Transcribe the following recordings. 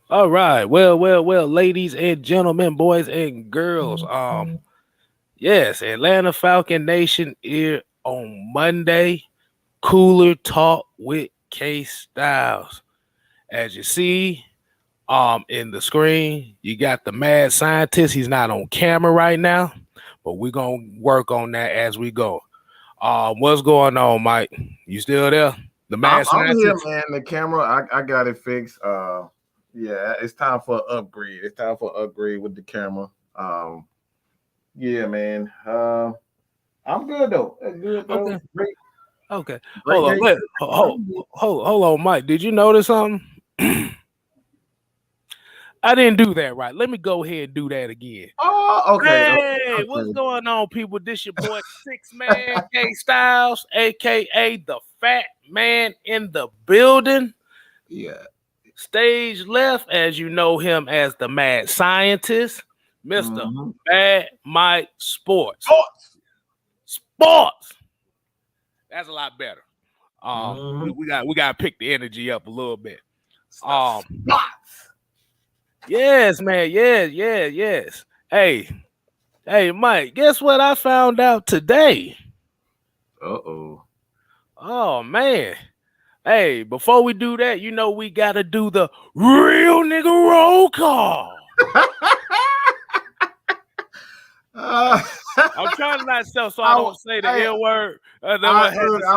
All right. Well, ladies and gentlemen, boys and girls. Yes, Atlanta Falcon Nation here on Monday. Cooler talk with Kstylz. As you see, in the screen, you got the mad scientist. He's not on camera right now, but we're gonna work on that as we go. What's going on, Mike? You still there? The mad I'm here, scientist? man. The camera, I got it fixed. Yeah, it's time for an upgrade. It's time for an upgrade with the camera. Yeah, man. I'm good though. Good though. Okay. Great, Okay. great Hold on. day. Hold on, Mike. Did you notice something? I didn't do that right. Let me go ahead and do that again. Oh, okay. Hey, what's Okay. going on, people? This your boy Six Man Kstylz, aka the Fat Man in the building. Yeah. Stage left, as you know him as the Mad Scientist, Mister Mhm. Bad Mike Sports. Sports. Sports. That's a lot better. Mhm. We got to pick the energy up a little bit. Spots. Yes, man. Yes. Hey, Mike. Guess what I found out today? Uh-oh. Oh man. Hey, before we do that, you know we gotta do the real nigga roll call. I'm trying to not sell so I don't say the L word. I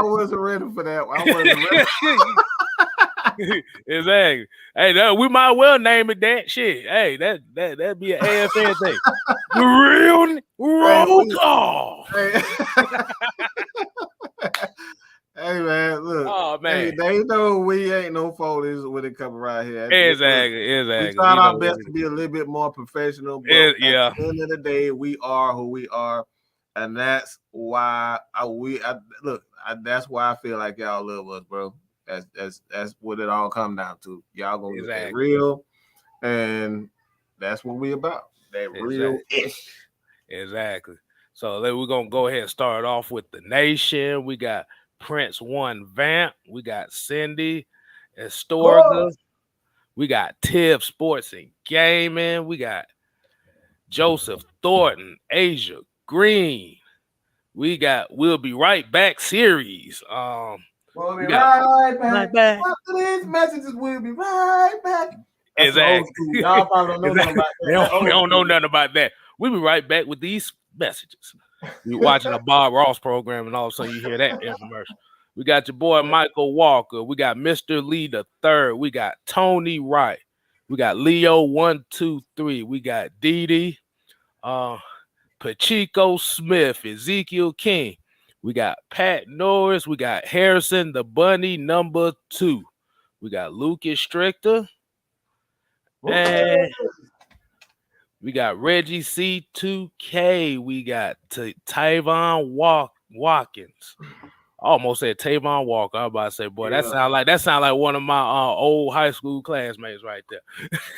wasn't ready for that. I wasn't ready. Exactly. Hey, we might well name it that shit. Hey, that'd be an AFN thing. The real roll call. Hey man, look. Oh man, they know we ain't no folders when it come around here. Exactly. We tried our best to be a little bit more professional, but at the end of the day, we are who we are, and that's why that's why I feel like y'all love us, bro. That's what it all come down to. Y'all gonna get real, and that's what we about. That real ish. Exactly. So we're gonna go ahead and start off with the nation. We got Prince One Vamp. We got Cindy Estorga. We got Tiff Sports and Gaming. We got Joseph Thornton, Asia Green. We got We'll Be Right Back series. We'll be right back. After these messages, we'll be right back. That's exactly. Y'all probably don't know nothing about that. We don't know nothing about that. We'll be right back with these messages. You're watching a Bob Ross program, and all of a sudden you hear that infomercial. We got your boy Michael Walker. We got Mr. Lee the Third. We got Tony Wright. We got Leo 123. We got Dee Pacheco Smith, Ezekiel King. We got Pat Norris. We got Harrison the Bunny number 2. We got Lucas Strichter. And we got Reggie C2K. We got Tavon Watkins. I almost said Tavon Walker. I was about to say, boy, that sound like one of my old high school classmates right there.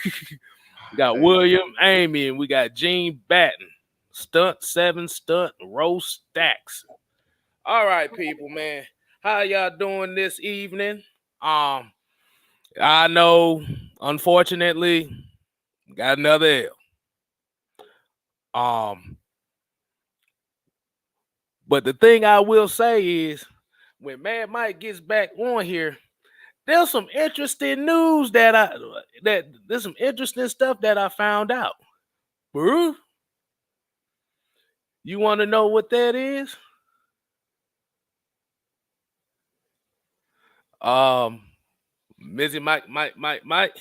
We got William Amy, and we got Gene Batten. Stunt 7 Stunt Row Stacks. All right, people, man. How y'all doing this evening? I know, unfortunately, got another L. But the thing I will say is, when Mad Mike gets back on here, there's some interesting news there's some interesting stuff that I found out. Bruce, you want to know what that is? Mizzy Mike.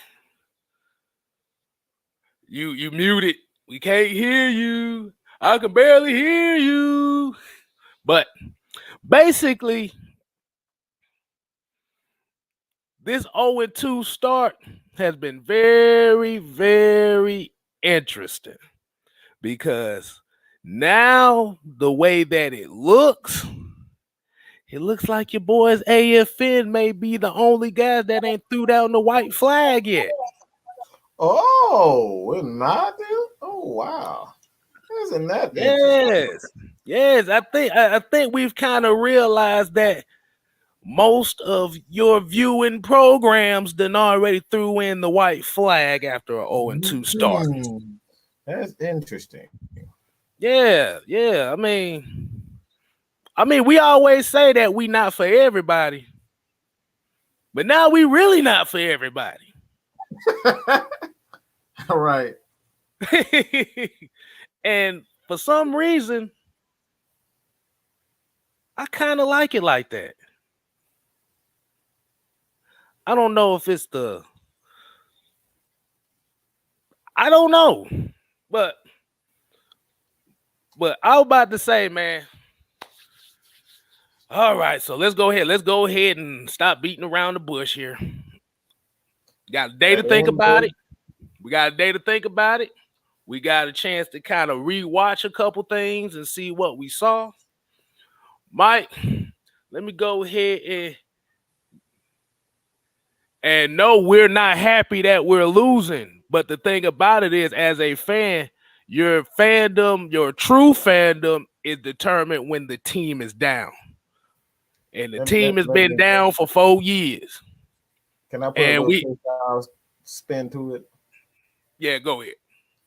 You muted. We can't hear you. I can barely hear you. But basically, this 0-2 start has been very, very interesting because now the way that it looks like your boys AFN may be the only guys that ain't threw down the white flag yet. Oh, we're not there? Oh, wow. Isn't that Yes. I think we've kind of realized that most of your viewing programs done already threw in the white flag after a 0-2 start. That's interesting. Yeah. I mean, we always say that we not for everybody, but now we really not for everybody. All right. And for some reason, I kind of like it like that. I don't know if it's I don't know, but I was about to say, man. All right, so let's go ahead and stop beating around the bush here. Got a day to think about it. We got a day to think about it. We got a chance to kind of rewatch a couple things and see what we saw. Mike, let me go ahead and no, we're not happy that we're losing. But the thing about it is, as a fan, your true fandom is determined when the team is down. And the team has been down for 4 years. Can I put a little Kstylz spin to it? Yeah, go ahead.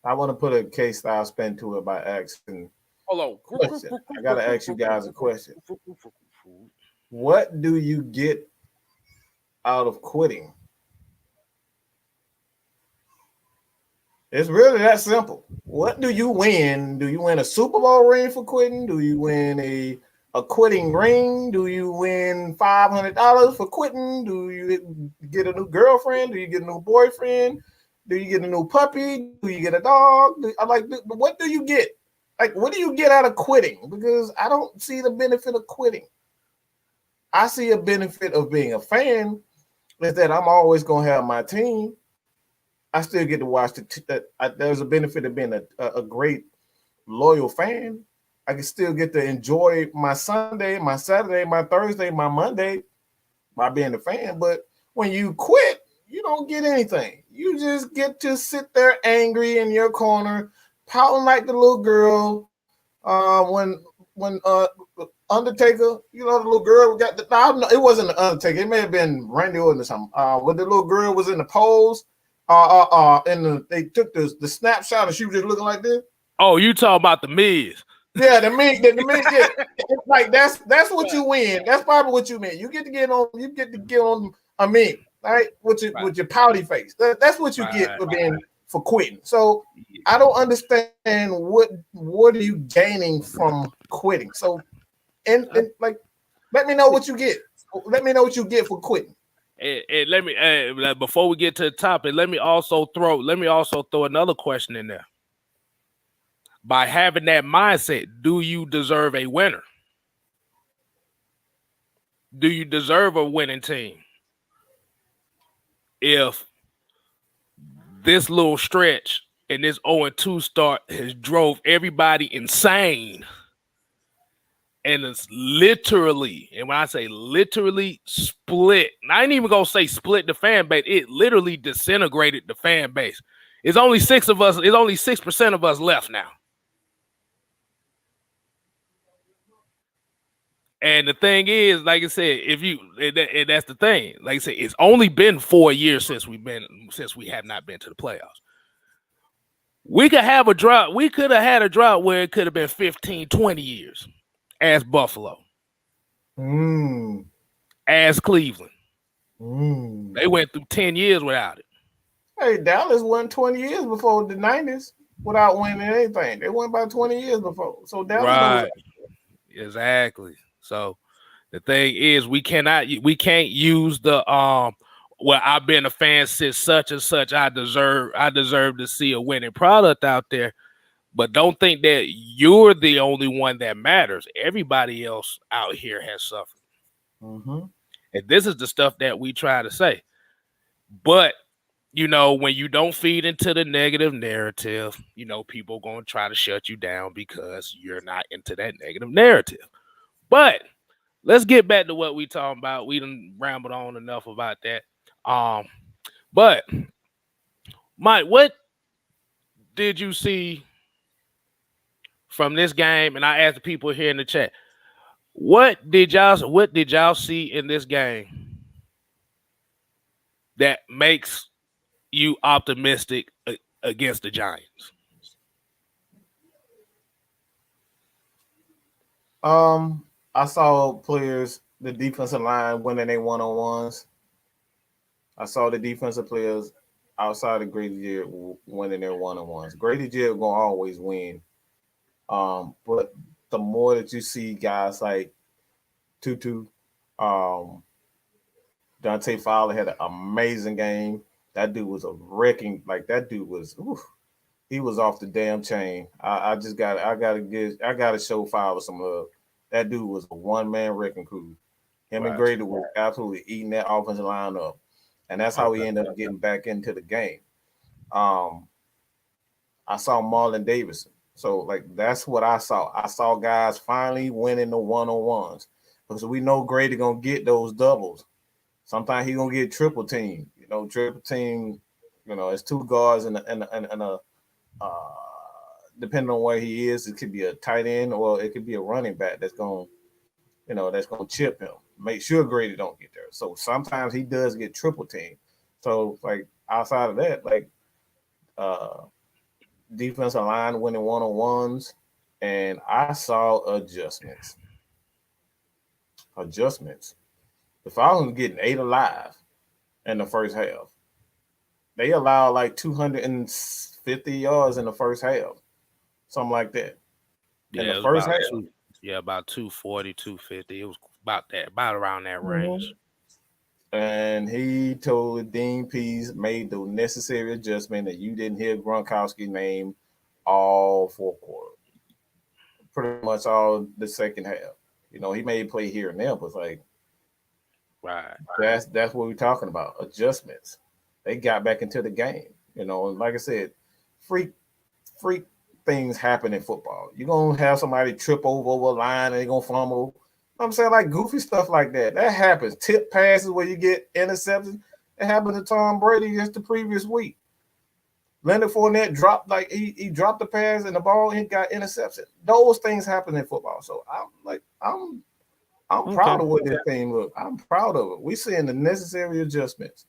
I want to put a Kstylz spin to it by asking. Hold on. I got to ask you guys a question. What do you get out of quitting? It's really that simple. What do you win? Do you win a Super Bowl ring for quitting? Do you win a quitting ring? Do you win $500 for quitting? Do you get a new girlfriend? Do you get a new boyfriend? Do you get a new puppy? Do you get a dog? What do you get? Like, what do you get out of quitting? Because I don't see the benefit of quitting. I see a benefit of being a fan is that I'm always going to have my team. I still get to watch there's a benefit of being a great loyal fan. I can still get to enjoy my Sunday, my Saturday, my Thursday, my Monday by being a fan. But when you quit, you don't get anything. You just get to sit there angry in your corner, pouting like the little girl. When Undertaker, the little girl got it wasn't the Undertaker. It may have been Randy Orton or something. When the little girl was in the pose, they took the snapshot and she was just looking like this. Oh, you talking about the Miz? Yeah, the Miz. Yeah. It's like that's what you win. That's probably what you mean. You get to get on a meme, right? With your pouty face. That's what you get for quitting. So I don't understand what are you gaining from quitting. So and let me know what you get. Let me know what you get for quitting. And let me before we get to the topic, let me also throw another question in there. By having that mindset, do you deserve a winner? Do you deserve a winning team? If this little stretch and this 0-2 start has drove everybody insane, and it's literally, and when I say literally split, I ain't even gonna say split the fan base, it literally disintegrated the fan base. It's only 6 of us, it's only 6% of us left now. And the thing is, like I said, and that's the thing. Like I said, it's only been 4 years since we have not been to the playoffs. We could have a drought. We could have had a drought where it could have been 15, 20 years as Buffalo. As Cleveland. They went through 10 years without it. Hey, Dallas won 20 years before the 90s without winning anything. They won about 20 years before. So Dallas right. Exactly. So the thing is, we can't use the well, I've been a fan since such and such. I deserve to see a winning product out there. But don't think that you're the only one that matters. Everybody else out here has suffered. And this is the stuff that we try to say. But when you don't feed into the negative narrative, people going to try to shut you down because you're not into that negative narrative. But let's get back to what we talking about. We done rambled on enough about that. But Mike, what did you see from this game? And I asked the people here in the chat, What did y'all see in this game that makes you optimistic against the Giants? I saw players, the defensive line winning their one-on-ones. I saw the defensive players outside of Grady Jarrett winning their one-on-ones. Grady Jarrett gonna always win. But the more that you see guys like Tutu, um, Dante Fowler had an amazing game. That dude was a wrecking. Like that dude was. Oof, he was off the damn chain. I gotta show Fowler some love. That dude was a one man wrecking crew. Him and Right. Grady were absolutely eating that offensive line up, and that's how he Okay. ended up getting back into the game. Um, I saw Marlon Davidson. So like that's what I saw. I saw guys finally winning the one on ones because we know Grady gonna get those doubles. Sometimes he gonna get triple team. Triple team. It's two guards and a uh, depending on where he is, it could be a tight end or it could be a running back that's gonna chip him. Make sure Grady don't get there. So sometimes he does get triple team. So like outside of that, like uh defensive line winning one on ones, and I saw adjustments. Adjustments. The Falcons getting 8 alive in the first half. They allowed like 250 yards in the first half, something like that. In Yeah, the it was first about half. two. Yeah, about 240, 250. It was about that, about around that Mhm. range. And he told Dean Pease made the necessary adjustment that you didn't hear Gronkowski's name all fourth quarter, pretty much all the second half. He may play here and there, but like Right. that's what we're talking about. Adjustments. They got back into the game. And like I said, freak freak things happen in football. You're gonna have somebody trip over a line and they're gonna fumble. I'm saying like goofy stuff like that. That happens. Tip passes where you get interceptions. It happened to Tom Brady just the previous week. Leonard Fournette dropped like he dropped the pass and the ball and got intercepted. Those things happen in football. So I'm Okay. proud of what this team look. I'm proud of it. We seeing the necessary adjustments.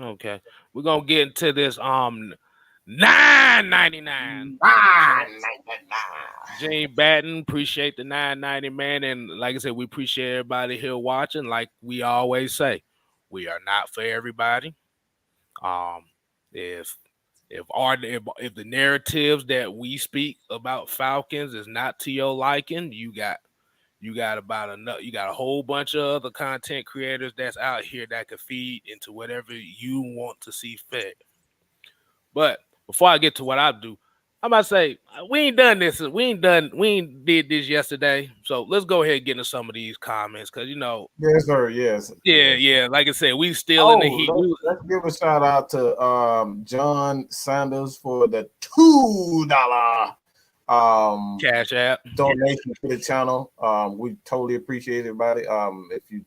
Okay. We're gonna get into this $9.99 super Ah, chat. Gene Batten, appreciate the 990, man. And like I said, we appreciate everybody here watching. Like we always say, we are not for everybody. Um, if if the narratives that we speak about Falcons is not to your liking, you got a whole bunch of other content creators that's out here that could feed into whatever you want to see fed. But before I get to what I do, I'm about to say we ain't done this. We ain't did this yesterday. So let's go ahead and get into some of these comments because Yes, sir. Yes, yeah, yes. yeah. Like I said, we still in the Oh, heat. let's give a shout out to John Sanders for the $2 Cash app. donation to the channel. We totally appreciate everybody. If you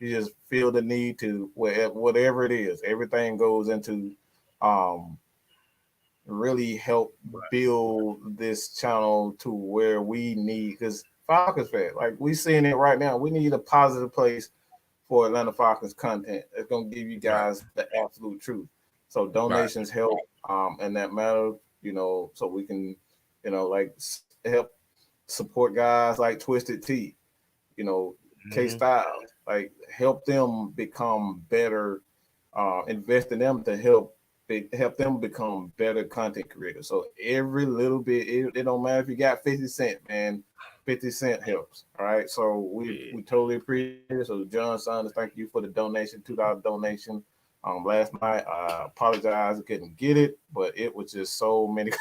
just feel the need to whatever it is, everything goes into um really help build this channel to where we need because Falcons fan, like we seeing it right now. We need a positive place for Atlanta Falcons content. It's gonna give you Right, guys the absolute truth. So right. donations help in that matter, so we can, like help support guys like Twisted Tea, you know, Mhm. Kstylz, like help them become better, invest in them to help them become better content creators. So every little bit, it don't matter if you got 50 cent, man. 50 cent helps. All right. So Yeah. we totally appreciate it. So John Saunders, thank you for the donation, $2 donation. Last night I apologize I couldn't get it, but it was just so many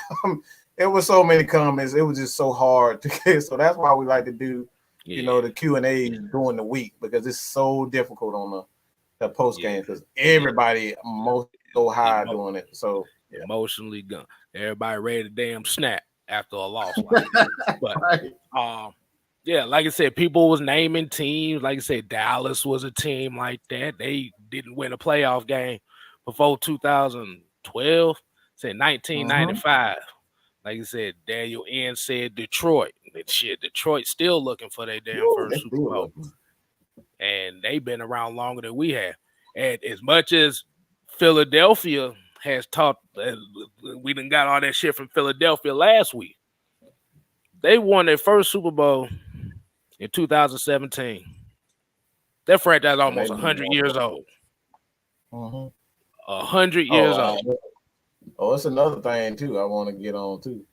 it was so many comments. It was just so hard to get. So that's why we like to do, Yeah. the Q&A during the week because it's so difficult on the post Yeah. game because everybody most go high Emo- doing it. So yeah. Emotionally gone. Everybody ready to damn snap after a loss like that. But Right. yeah, like I said, people was naming teams. Like I said, Dallas was a team like that. They didn't win a playoff game before 2012. Said Mhm. 1995. Like you said, Daniel N said Detroit. That shit, Detroit still looking for their damn first Super Bowl. And they've been around longer than we have. And as much as Philadelphia has taught, we done got all that shit from Philadelphia last week. They won their first Super Bowl in 2017. That franchise is almost 100 years old. 100 years old. Oh, it's another thing too I want to get on too.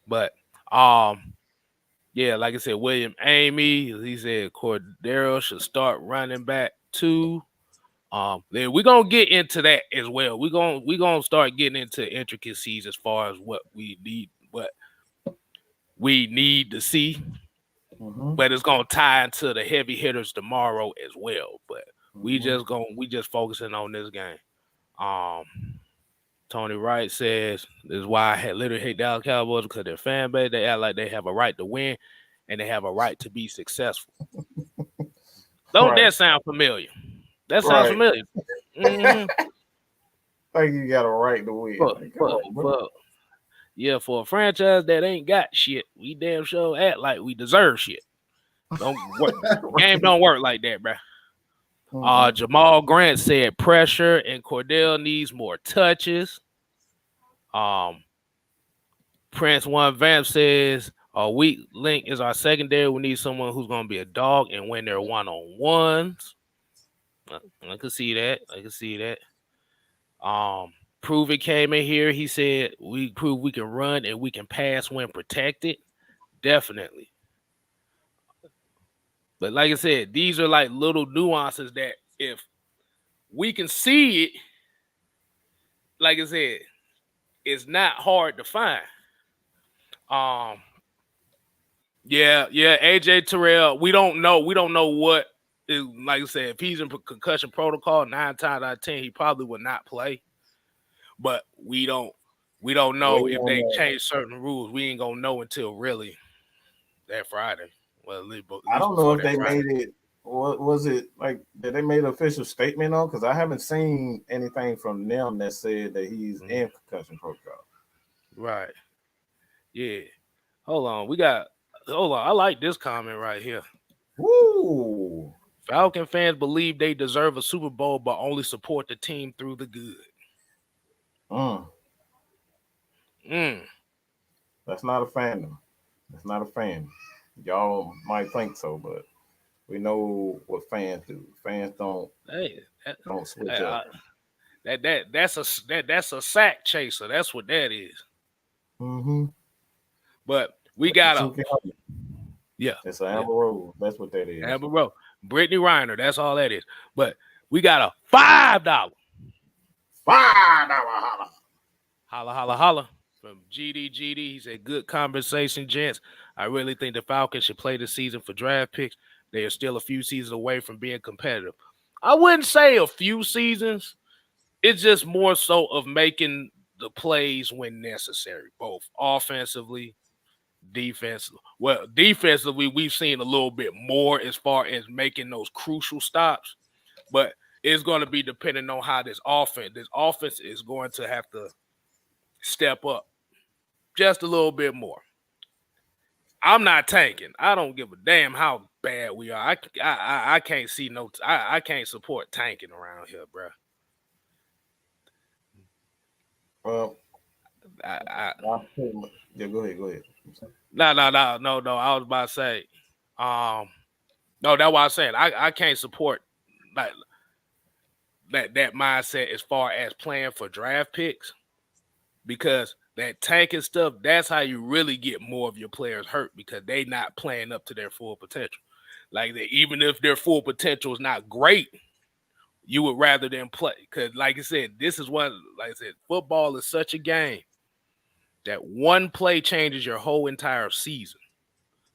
But yeah, like I said, William Amy, he said Cordero should start running back too. Then we're gonna get into that as well. We're gonna start getting into intricacies as far as what we need to see. But it's gonna tie into the heavy hitters tomorrow as well. But we just focusing on this game. Tony Wright says this is why I literally hate Dallas Cowboys, because their fan base, they act like they have a right to win and they have a right to be successful. Don't that sound familiar? That sounds familiar. Like you got a right to win. Yeah, for a franchise that ain't got shit, we damn sure act like we deserve shit. Game don't work like that, bro. Jamal Grant said pressure and Cordell needs more touches. Prince One Vamp says our weak link is our secondary. We need someone who's going to be a dog and win their one-on-ones. I can see that. Prove It came in here. He said we prove we can run and we can pass when protected. Definitely. But like I said, these are like little nuances that if we can see it, like I said, it's not hard to find. AJ Terrell, we don't know what is, like I said, if he's in concussion protocol, 9 times out of 10, he probably would not play. But we don't know if they change certain rules. We ain't gonna know until really that Friday. Well, I don't know if they made it. What was it like? Did they make an official statement on? Because I haven't seen anything from them that said that he's in concussion protocol. Right. Yeah. Hold on. I like this comment right here. Woo! Falcon fans believe they deserve a Super Bowl, but only support the team through the good. That's not a fandom. That's not a fan. Y'all might think so, but we know what fans do. Fans don't switch up. That's a sack chaser. That's what that is. But we got it's an Amber Rose. That's what that is. Amber Rose. Brittany Reiner. That's all that is. But we got a $5. Holla from GD. He said, good conversation, gents. I really think the Falcons should play this season for draft picks. They are still a few seasons away from being competitive. I wouldn't say a few seasons. It's just more so of making the plays when necessary, both offensively, defensively. Well, defensively, we've seen a little bit more as far as making those crucial stops, but it's going to be depending on how this offense is going to have to step up just a little bit more. I'm not tanking. I don't give a damn how bad we are. I can't see I can't support tanking around here, bro. Well, yeah, go ahead. No. I was about to say, no, that's what I was saying. I can't support like that mindset as far as playing for draft picks, because that tanking stuff, that's how you really get more of your players hurt, because they not playing up to their full potential. Like even if their full potential is not great, you would rather them play. Because like I said, football is such a game that one play changes your whole entire season.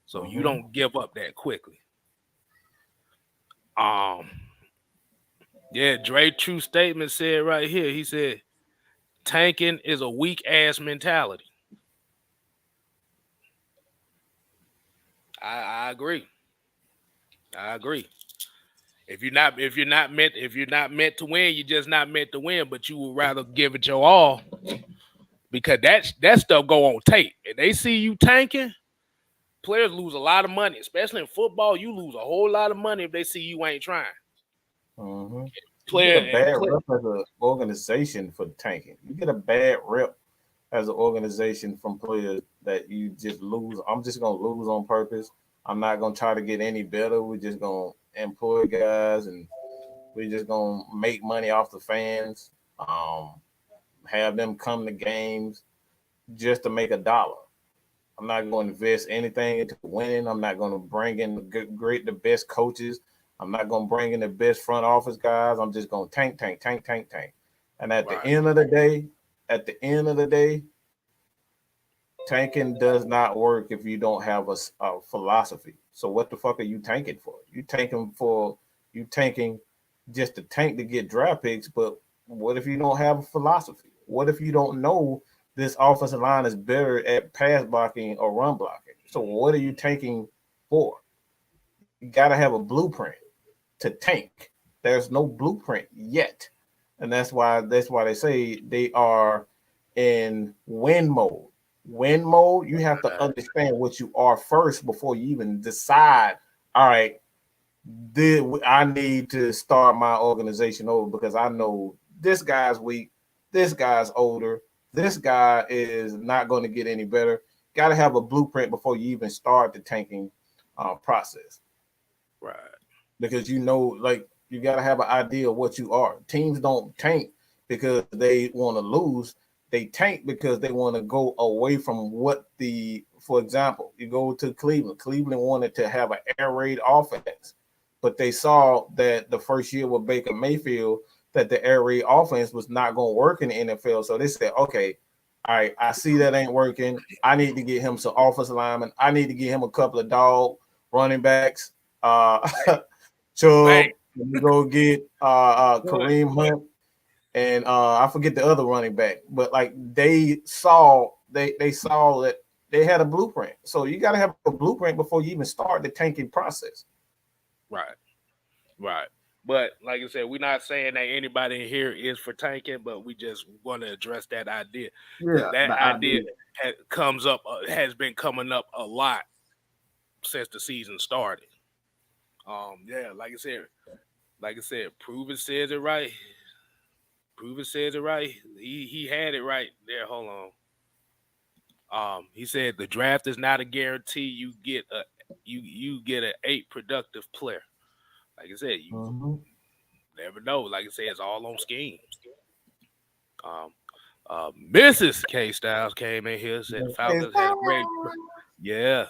So you don't give up that quickly. Dre True Statement said right here, he said, tanking is a weak ass mentality. I agree. If you're not meant to win, you're just not meant to win. But you would rather give it your all because that stuff go on tape. And they see you tanking, players lose a lot of money, especially in football. You lose a whole lot of money if they see you ain't trying. Mm-hmm. You get a bad rep as an organization for tanking. You get a bad rep as an organization from players that you just lose. I'm just gonna lose on purpose. I'm not gonna try to get any better. We're just gonna employ guys and we're just gonna make money off the fans. Have them come to games just to make $1. I'm not going to invest anything into winning. I'm not going to bring in the best coaches. I'm not going to bring in the best front office guys. I'm just going to tank. And at the end of the day, tanking does not work if you don't have a philosophy. So what the fuck are you tanking for? You tanking just to tank to get draft picks, but what if you don't have a philosophy? What if you don't know this offensive line is better at pass blocking or run blocking? So what are you tanking for? You got to have a blueprint to tank. There's no blueprint yet. And that's why they say they are in win mode. Win mode, you have to understand what you are first before you even decide, all right, I need to start my organization over because I know this guy's weak, this guy's older, this guy is not going to get any better. Got to have a blueprint before you even start the tanking process. Right. Because you got to have an idea of what you are. Teams don't tank because they want to lose. They tank because they want to go away from for example, you go to Cleveland. Cleveland wanted to have an air raid offense, but they saw that the first year with Baker Mayfield, that the air raid offense was not going to work in the NFL. So they said, okay, all right, I see that ain't working. I need to get him some offensive linemen. I need to get him a couple of dog running backs. Chubb, we go get Kareem Hunt, and I forget the other running back. But like they saw that they had a blueprint. So you got to have a blueprint before you even start the tanking process. Right. But like I said, we're not saying that anybody in here is for tanking, but we just want to address that idea. Yeah, that idea has been coming up a lot since the season started. Like I said, Proven says it right. He had it right there. Hold on. He said the draft is not a guarantee. You get an 8 productive player. Like I said, you never know. Like I said, it's all on scheme. Mrs. Kstylz came in here, said Falcons had a great. Yes.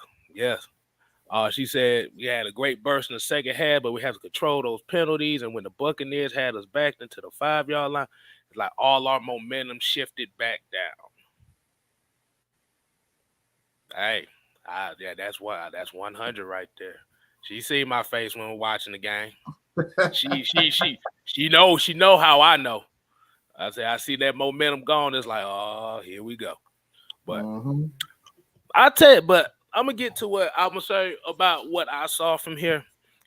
She said we had a great burst in the second half, but we had to control those penalties. And when the Buccaneers had us backed into the 5-yard line, it's like all our momentum shifted back down. Hey, that's 100 right there. She see my face when we're watching the game. She know how I know. I say I see that momentum gone. It's like, oh, here we go. But I tell you, but I'm gonna get to what I'm gonna say about what I saw from here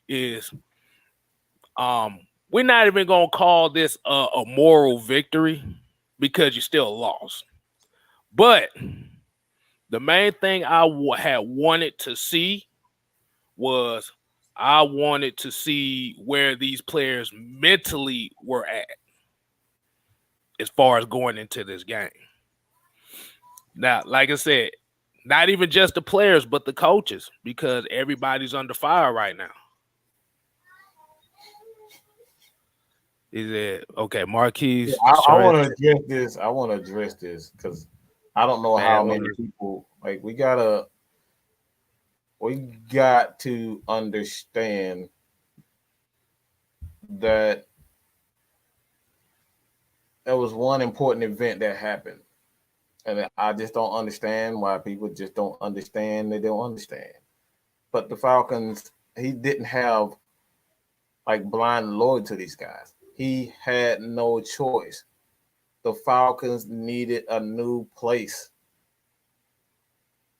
is, we're not even gonna call this a moral victory because you still lost. But the main thing I had wanted to see was I wanted to see where these players mentally were at as far as going into this game. Now, like I said, not even just the players, but the coaches, because everybody's under fire right now. Is it okay, Marquise? I want to address this. I want to address this because I don't know how many people like we got to understand that there was one important event that happened. And I just don't understand why people just don't understand. They don't understand. But the Falcons, he didn't have like blind loyalty to these guys. He had no choice. The Falcons needed a new place.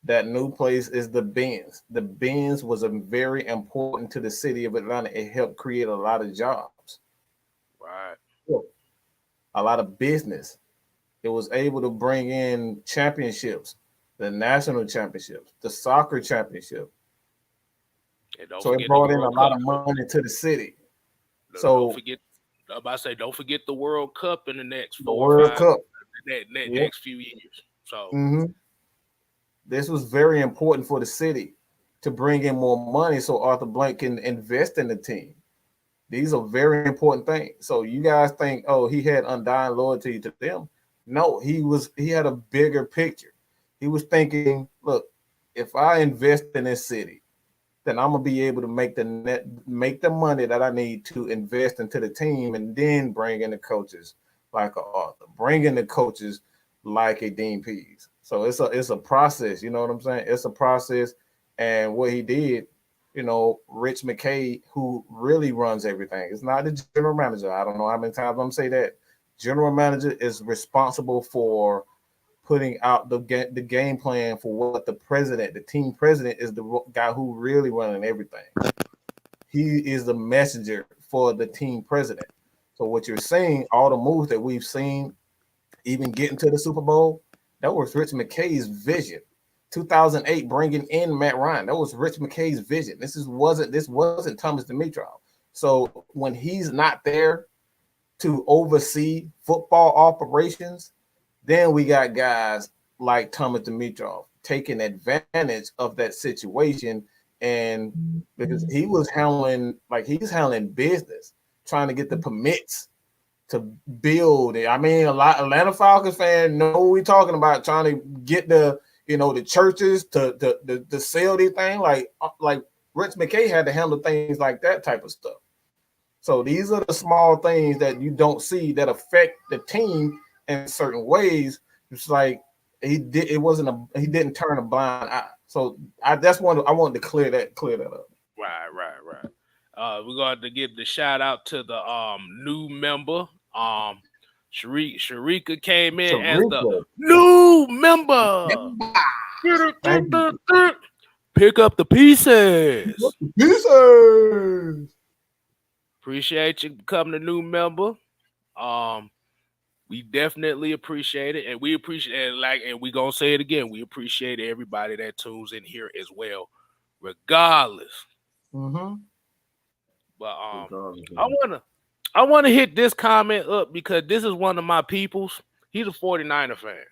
That new place is the Benz. The Benz was very important to the city of Atlanta. It helped create a lot of jobs. Right. A lot of business. It was able to bring in championships, the national championships, the soccer championship. So it brought in a lot of money to the city. So don't forget, I'm about to say, don't forget the World Cup in the next the 4 or 5, World Cup, next few years. So this was very important for the city to bring in more money so Arthur Blank can invest in the team. These are very important things. So you guys think, oh, he had undying loyalty to them. No, he had a bigger picture. He was thinking, look, if I invest in this city, then I'm gonna be able to make the money that I need to invest into the team, and then bring in the coaches like a Arthur, bring in the coaches like a Dean Pease. So it's a process. You know what I'm saying? It's a process, and what he did, Rich McKay, who really runs everything. It's not the general manager. I don't know how many times I'm gonna say that. General manager is responsible for putting out the game plan for what the team president is the guy who really running everything. He is the messenger for the team president. So what you're seeing, all the moves that we've seen, even getting to the Super Bowl, that was Rich McKay's vision. 2008, bringing in Matt Ryan, that was Rich McKay's vision. This wasn't Thomas Dimitrov. So when he's not there to oversee football operations, then we got guys like Thomas Dimitrov taking advantage of that situation, and because he's handling business, trying to get the permits to build it. I mean, a lot Atlanta Falcons fans know what we're talking about, trying to get the churches to sell their thing. Like Rich McKay had to handle things like that type of stuff. So these are the small things that you don't see that affect the team in certain ways. It's like he didn't turn a blind eye. So I wanted to clear that up. Right. We're going to give the shout out to the new member. Sharika came in as the new member. Pick up the pieces. Appreciate you becoming a new member. We definitely appreciate it, and we appreciate it. And we gonna say it again. We appreciate everybody that tunes in here as well, regardless. But I wanna hit this comment up because this is one of my peoples. He's a 49er fan.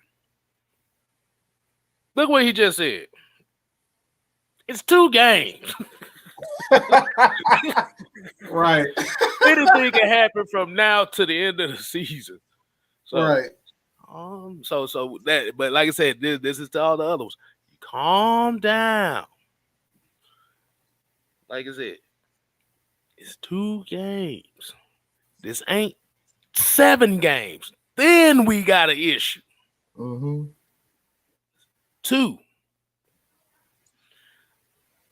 Look what he just said. It's 2 games. Right. Anything can happen from now to the end of the season. So, right. So that, but like I said, this is to all the others. Calm down. Like I said, it's 2 games. This ain't 7 games. Then we got an issue. 2.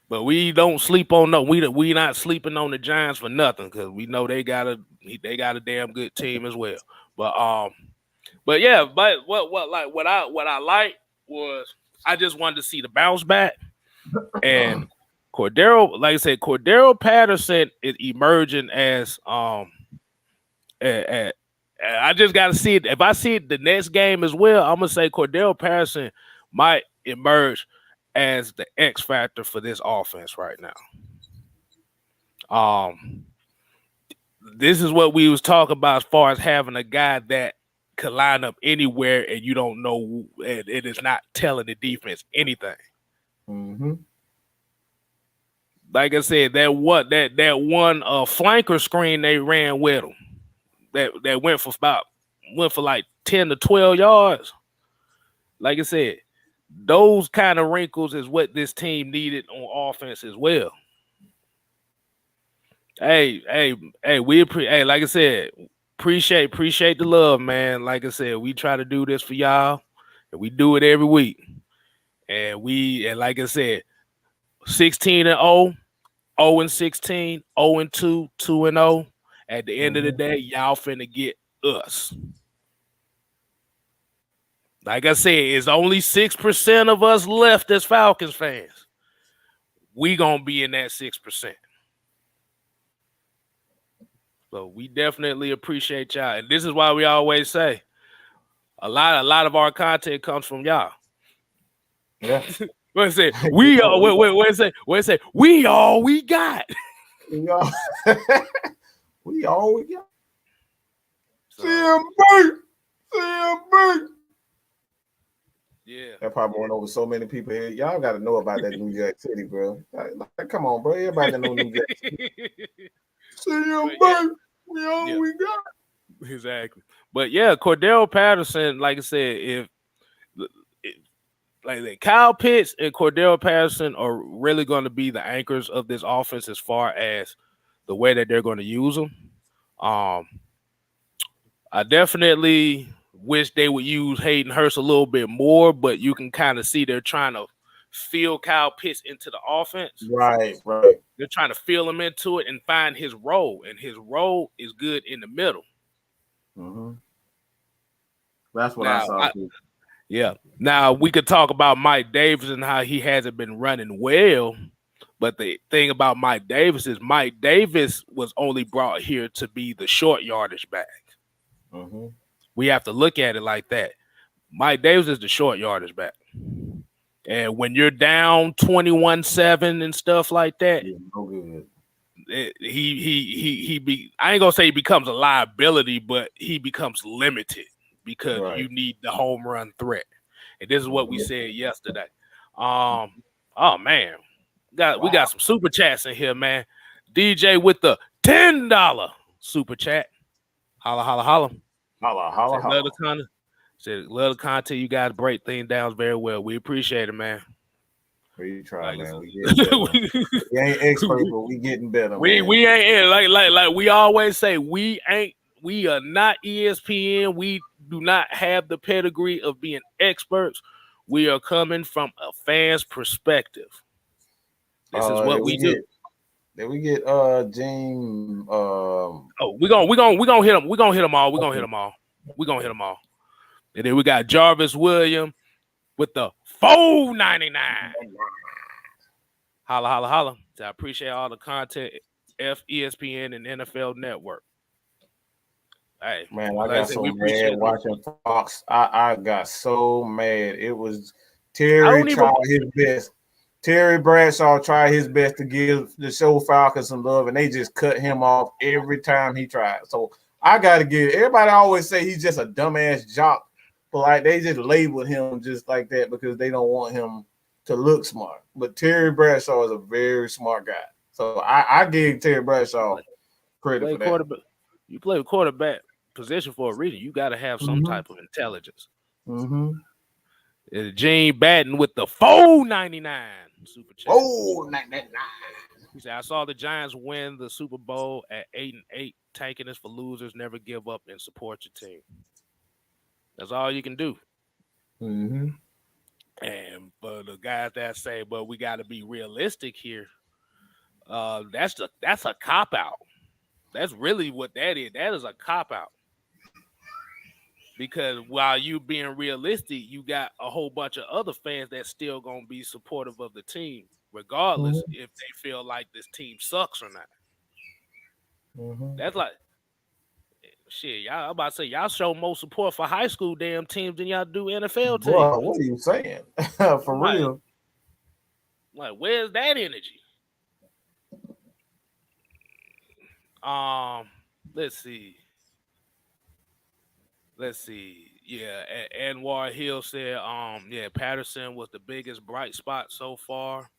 But we don't sleep on we not sleeping on the Giants for nothing, because we know they got a damn good team as well. But yeah, but what I like was I just wanted to see the bounce back. And Cordero, like I said, Cordero Patterson is emerging as I just got to see it. If I see it the next game as well, I'm gonna say Cordero Patterson might emerge as the X factor for this offense right now. This is what we was talking about as far as having a guy that could line up anywhere and you don't know, and it is not telling the defense anything. Like I said, that one flanker screen they ran with him that went for like 10 to 12 yards. Like I said, those kind of wrinkles is what this team needed on offense as well. Hey, like I said, appreciate the love, man. Like I said, we try to do this for y'all, and we do it every week. And like I said, 16-0, 0-16, 0-2, 2-0. At the end of the day, y'all finna get us. Like I said, it's only 6% of us left as Falcons fans. We gonna be in that 6%. So we definitely appreciate y'all. And this is why we always say, A lot of our content comes from y'all. Yeah. What say? We all what say? We all we got. We all we all we got. So, CMB. yeah. That probably went over so many people here. Y'all got to know about that New Jack City, bro. Like, come on, bro. Everybody that know New Jack City. CMB. We all we got. Exactly. But yeah, Cordell Patterson, like I said, if like Kyle Pitts and Cordell Patterson are really going to be the anchors of this offense as far as the way that they're going to use them. I definitely wish they would use Hayden Hurst a little bit more, but you can kind of see they're trying to feel Kyle Pitts into the offense. Right. They're trying to feel him into it and find his role, and his role is good in the middle. Mm-hmm. That's what I saw too. Yeah. Now we could talk about Mike Davis and how he hasn't been running well. But the thing about Mike Davis is Mike Davis was only brought here to be the short yardage back. Mm-hmm. We have to look at it like that. Mike Davis is the short yardage back. And when you're down 21-7 and stuff like that, no good. I ain't gonna say he becomes a liability, but he becomes limited because you need the home run threat. And this is what we said yesterday. Oh man. We got some super chats in here, man. DJ with the $10 super chat. Holla, holla, holla. Holla, holla, holla. Love the content. You guys break things down very well. We appreciate it, man. We try, man. We ain't expert, but we getting better. We ain't like we always say. We are not ESPN. We do not have the pedigree of being experts. We are coming from a fan's perspective. This is what we do. Then we get Gene. We're gonna hit them. We're gonna hit them all. We're gonna hit them all. We're gonna hit them all. And then we got Jarvis Williams with the $4.99. Holla, holla, holla. I appreciate all the content. ESPN and NFL Network. Hey, man, I got so mad watching Fox. I got so mad. It was Terry tried his best. Terry Bradshaw tried his best to give the show Falcons some love, and they just cut him off every time he tried. So I got to give. Everybody always say he's just a dumbass jock, but like they just labeled him just like that because they don't want him to look smart. But Terry Bradshaw is a very smart guy, so I give Terry Bradshaw credit for that. You play a quarterback position for a reason. You got to have some type of intelligence. Mm-hmm. Gene Batten with the $4.99 super chat. $4.99. He said, I saw the Giants win the Super Bowl at 8-8. Tanking is for losers. Never give up and support your team. That's all you can do. Mm-hmm. And but the guys that say, but we got to be realistic here. That's a cop out. That's really what that is. That is a cop out. Because while you being realistic, you got a whole bunch of other fans that's still gonna be supportive of the team, regardless if they feel like this team sucks or not. Mm-hmm. That's like shit. Y'all, I'm about to say y'all show more support for high school damn teams than y'all do NFL teams. Boy, what are you saying? For real? Like, where's that energy? Let's see. Yeah, Anwar Hill said, Patterson was the biggest bright spot so far.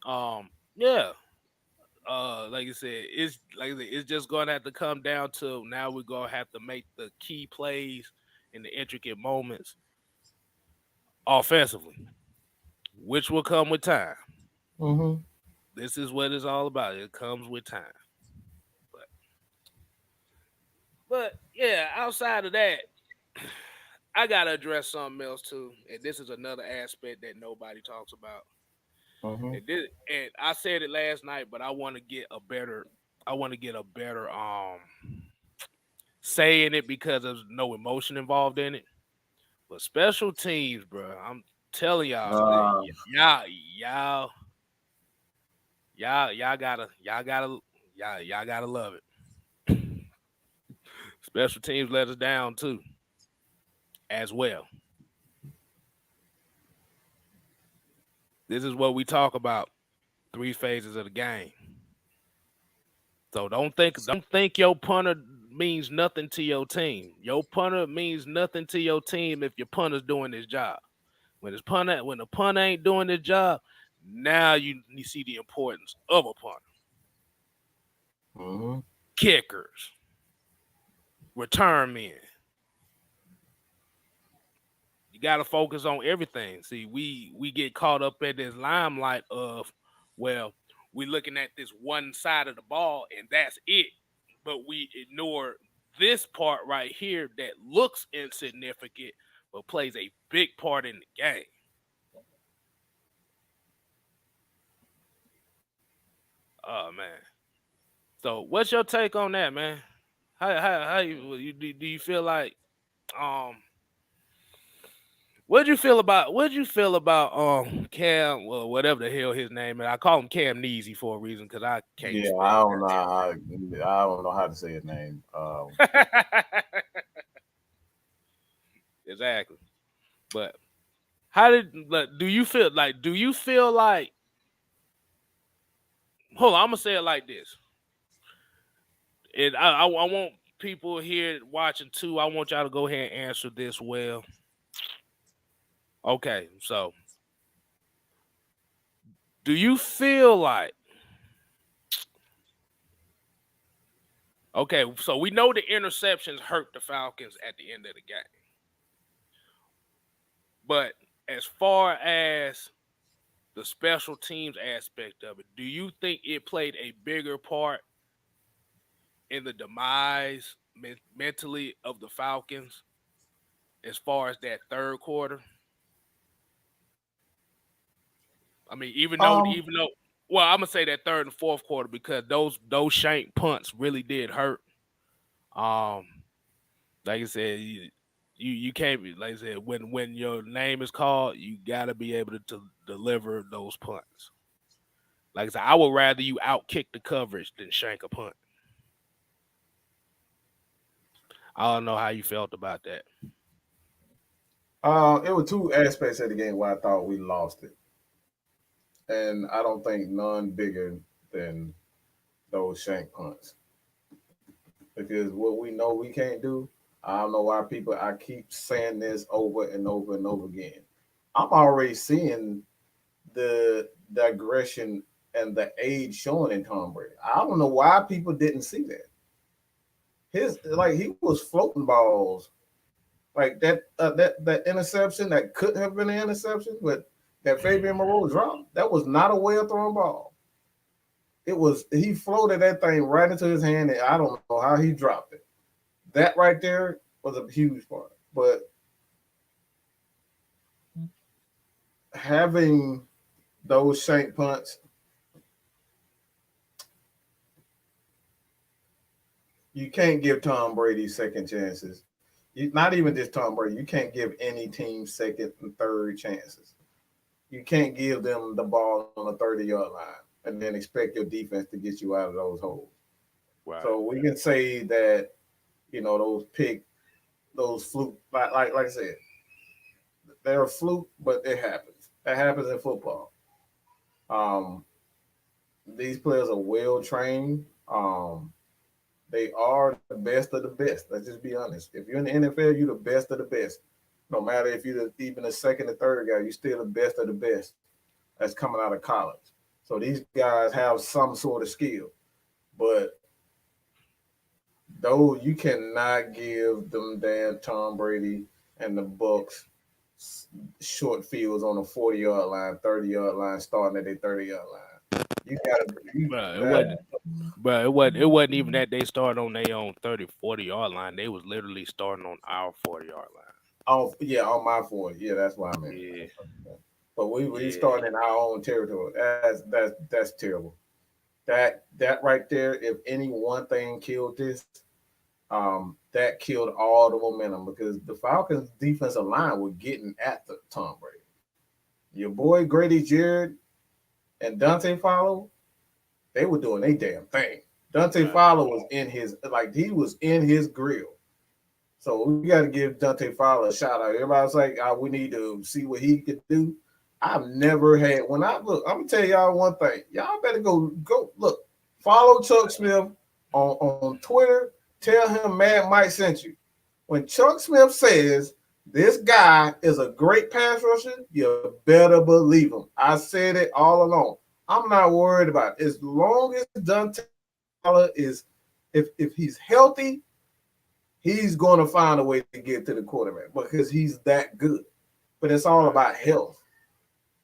Yeah. Like I said, it's just gonna have to come down to now we're gonna have to make the key plays in the intricate moments offensively, which will come with time. Mm-hmm. This is what it's all about. It comes with time. But yeah, outside of that, I gotta address something else too, and this is another aspect that nobody talks about. Mm-hmm. And I said it last night, but I want to get a better saying it because there's no emotion involved in it. But special teams, bro, I'm telling y'all, y'all gotta love it. Special teams let us down too. as well. This is what we talk about: 3 phases of the game. So don't think your punter means nothing to your team. Your punter means nothing to your team if your punter's doing his job. When the punter ain't doing his job, now you see the importance of a punter. Mm-hmm. Kickers, return men. You got to focus on everything. See, we get caught up in this limelight of, well, we're looking at this one side of the ball and that's it, but we ignore this part right here that looks insignificant but plays a big part in the game. Oh man. So what's your take on that, man? How do you feel like um what did you feel about Cam, well, whatever the hell his name is? I call him Cam Neasy for a reason because I can't Yeah, I spell don't know how I don't know how to say his name. it. Exactly. But how did do you feel like hold on, I'm gonna say it like this. And I want people here watching too. I want y'all to go ahead and answer this well. Okay, so do you feel like okay, so we know the interceptions hurt the Falcons at the end of the game. But as far as the special teams aspect of it, do you think it played a bigger part in the demise mentally of the Falcons as far as that third quarter? I mean, even though, well, I'm gonna say that third and fourth quarter because those shank punts really did hurt. Um, like I said, you can't be like I said when your name is called, you gotta be able to deliver those punts. Like I said, I would rather you outkick the coverage than shank a punt. I don't know how you felt about that. It was two aspects of the game where I thought we lost it, and I don't think none bigger than those shank punts because what we know we can't do. I don't know why people. I keep saying this over and over and over again. I'm already seeing the aggression and the age showing in Tom Brady. I don't know why people didn't see that. His like he was floating balls like that interception that could have been an interception, but that Fabian Moreau dropped. That was not a well thrown ball. It was he floated that thing right into his hand, and I don't know how he dropped it. That right there was a huge part. But having those shank punts, you can't give Tom Brady second chances. Not even just Tom Brady. You can't give any team second and third chances. You can't give them the ball on the 30-yard line and then expect your defense to get you out of those holes. Right. So we can say that, those fluke, like I said, they're a fluke, but it happens. That happens in football. These players are well trained. They are the best of the best. Let's just be honest. If you're in the NFL, you're the best of the best. No matter if you're even the second or third guy, you're still the best of the best that's coming out of college. So these guys have some sort of skill. But though you cannot give them damn Tom Brady and the Bucs short fields on the 40-yard line, 30-yard line, starting at their 30-yard line. You gotta it wasn't even that they started on their own 30, 40-yard line. They was literally starting on our 40-yard line. Oh yeah, on my 40. Yeah, that's what I meant. Yeah. But we starting in our own territory. That's terrible. That right there, if any one thing killed this, that killed all the momentum because the Falcons defensive line were getting at the Tom Brady. Your boy Grady Jarrett and Dante Fowler, they were doing their damn thing. Dante Fowler was in his grill. So we got to give Dante Fowler a shout out. Everybody's like, we need to see what he could do. I've never had when I look. I'm gonna tell y'all one thing. Y'all better go look. Follow Chuck Smith on Twitter. Tell him Mad Mike sent you. When Chuck Smith says this guy is a great pass rusher, you better believe him. I said it all along. I'm not worried about it. As long as Dante Fowler is, if he's healthy, he's going to find a way to get to the quarterback because he's that good. But it's all about health,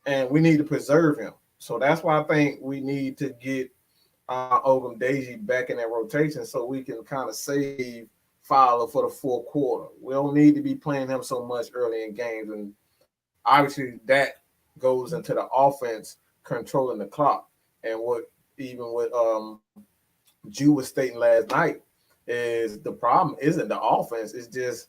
and we need to preserve him. So that's why I think we need to get Ogum Deji back in that rotation so we can kind of save Fowler for the fourth quarter. We don't need to be playing him so much early in games, and obviously that goes into the offense controlling the clock. And what even what Jew was stating last night is the problem isn't the offense. It's just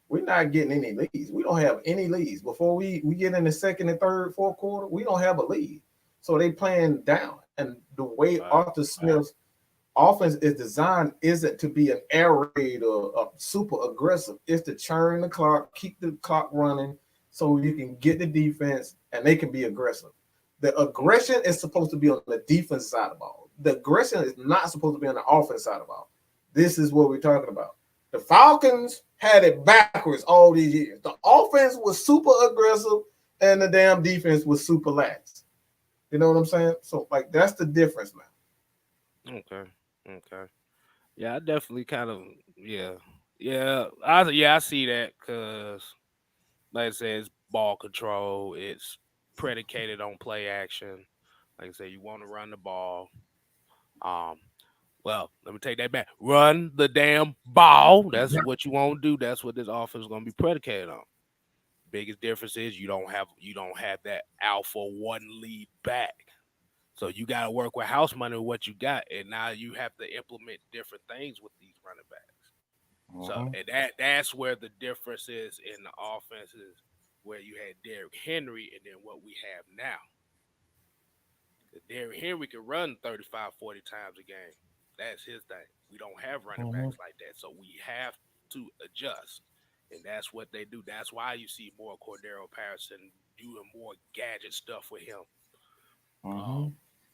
we're not getting any leads. We don't have any leads. Before we get in the second and third, fourth quarter, we don't have a lead. So they playing down. And the way Arthur Smith's offense is designed isn't to be an air raid or super aggressive. It's to churn the clock, keep the clock running so you can get the defense and they can be aggressive. The aggression is supposed to be on the defense side of the ball. The aggression is not supposed to be on the offense side of the ball. This is what we're talking about. The Falcons had it backwards all these years. The offense was super aggressive and the damn defense was super lax. You know what I'm saying? So, like, that's the difference, man. Okay. Yeah, I definitely kind of I see that because like I said, it's ball control. It's predicated on play action. Like I said, you want to run the ball. Um, well, let me take that back. Run the damn ball. That's what you want to do. That's what this offense is going to be predicated on. Biggest difference is you don't have that alpha one lead back. So you got to work with house money with what you got, and now you have to implement different things with these running backs. So and that's where the difference is in the offenses, where you had Derrick Henry and then what we have now. Derrick Henry can run 35, 40 times a game. That's his thing. We don't have running backs like that, so we have to adjust, and that's what they do. That's why you see more Cordero Patterson doing more gadget stuff with him.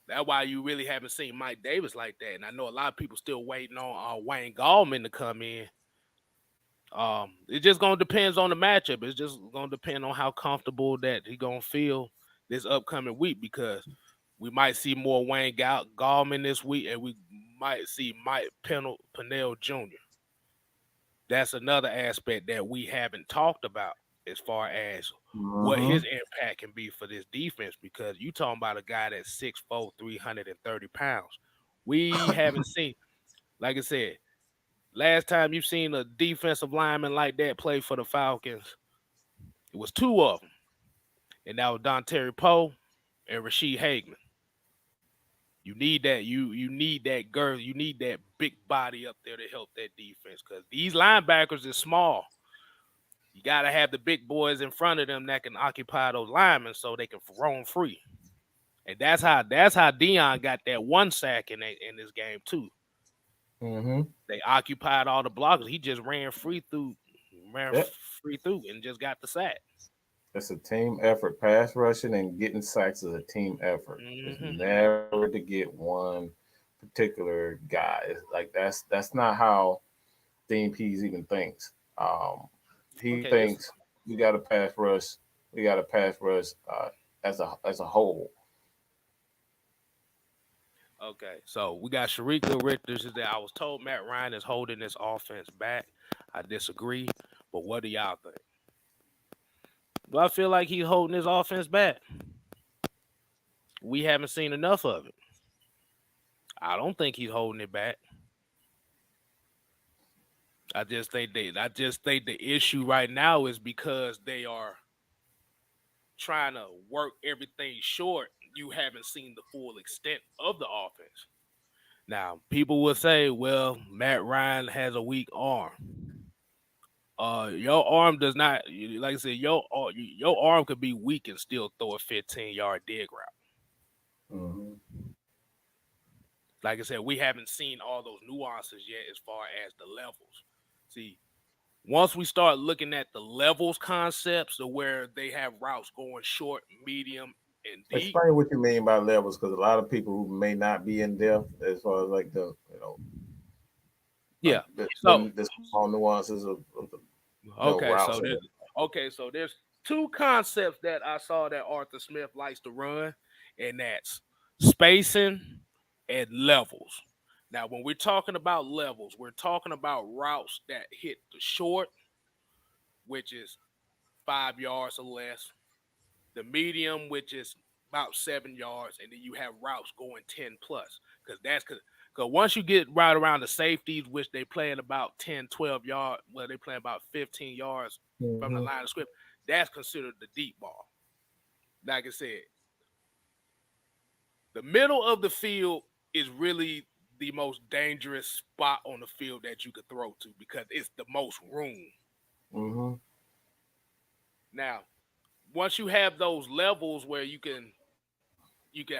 That's why you really haven't seen Mike Davis like that. And I know a lot of people still waiting on Wayne Gallman to come in. It just gonna depends on the matchup. It's just gonna depend on how comfortable that he gonna feel this upcoming week because we might see more Wayne Gallman this week, and we might see Mike Pennell Jr. That's another aspect that we haven't talked about as far as what his impact can be for this defense because you talking about a guy that's 6'4", 330 pounds. We haven't seen, like I said, last time you've seen a defensive lineman like that play for the Falcons, it was two of them, and that was Dontari Poe and Rashid Hageman. You need that. You need that girth. You need that big body up there to help that defense because these linebackers are small. You got to have the big boys in front of them that can occupy those linemen so they can roam free. And that's how Deion got that one sack in this game too. They occupied all the blockers. He just ran free through, and just got the sack. It's a team effort. Pass rushing and getting sacks is a team effort. It's never to get one particular guy. It's like that's not how Dean Pease even thinks. He thinks we got to pass rush. We got to pass rush as a whole. Okay, so we got Sharika Richter says that I was told Matt Ryan is holding this offense back. I disagree, but what do y'all think? Do I feel like he's holding his offense back? We haven't seen enough of it. I don't think he's holding it back. I just think the issue right now is because they are trying to work everything short. You haven't seen the full extent of the offense. Now, people will say, well, Matt Ryan has a weak arm. Your arm does not, like I said, your arm could be weak and still throw a 15-yard dig route. Like I said, we haven't seen all those nuances yet as far as the levels. See, Once we start looking at the levels concepts of where they have routes going short, medium, and deep. Explain what you mean by levels, because a lot of people who may not be in depth as far as like the like Yeah. So the small nuances of the okay, routes. so there's two concepts that I saw that Arthur Smith likes to run, and that's spacing and levels. Now, when we're talking about levels, we're talking about routes that hit the short, which is 5 yards or less, the medium, which is about 7 yards, and then you have routes going 10 plus. Because once you get right around the safeties, which they play in about 10, 12 yards, well, they play about 15 yards from the line of script, that's considered the deep ball. Like I said, the middle of the field is really the most dangerous spot on the field that you could throw to because it's the most room. Mm-hmm. Now, once you have those levels where you can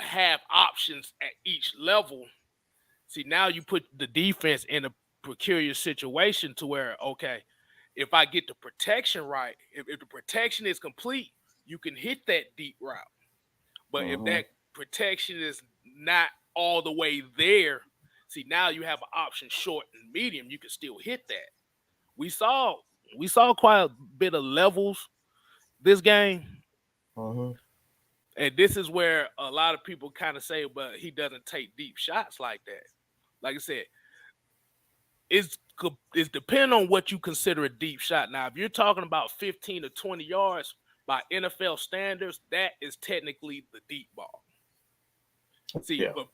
have options at each level. See, now you put the defense in a peculiar situation to where, okay, if I get the protection right, if the protection is complete, you can hit that deep route. But if that protection is not all the way there, see, now you have an option short and medium. You can still hit that. We saw quite a bit of levels this game. And this is where a lot of people kind of say, but he doesn't take deep shots like that. Like I said, it's depending on what you consider a deep shot. Now, if you're talking about 15 to 20 yards by NFL standards, that is technically the deep ball. See, but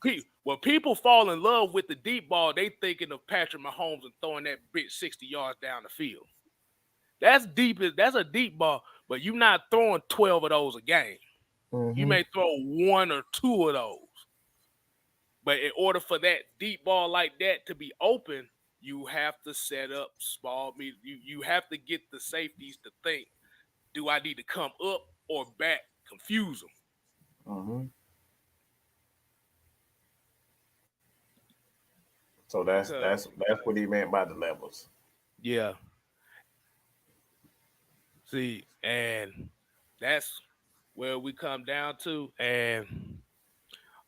when people fall in love with the deep ball, they thinking of Patrick Mahomes and throwing that bitch 60 yards down the field. That's a deep ball, but you're not throwing 12 of those a game. You may throw one or two of those. But in order for that deep ball like that to be open, you have to set up small. You have to get the safeties to think, do I need to come up or back? Confuse them. So that's what he meant by the levels. Yeah. See, and that's where we come down to. And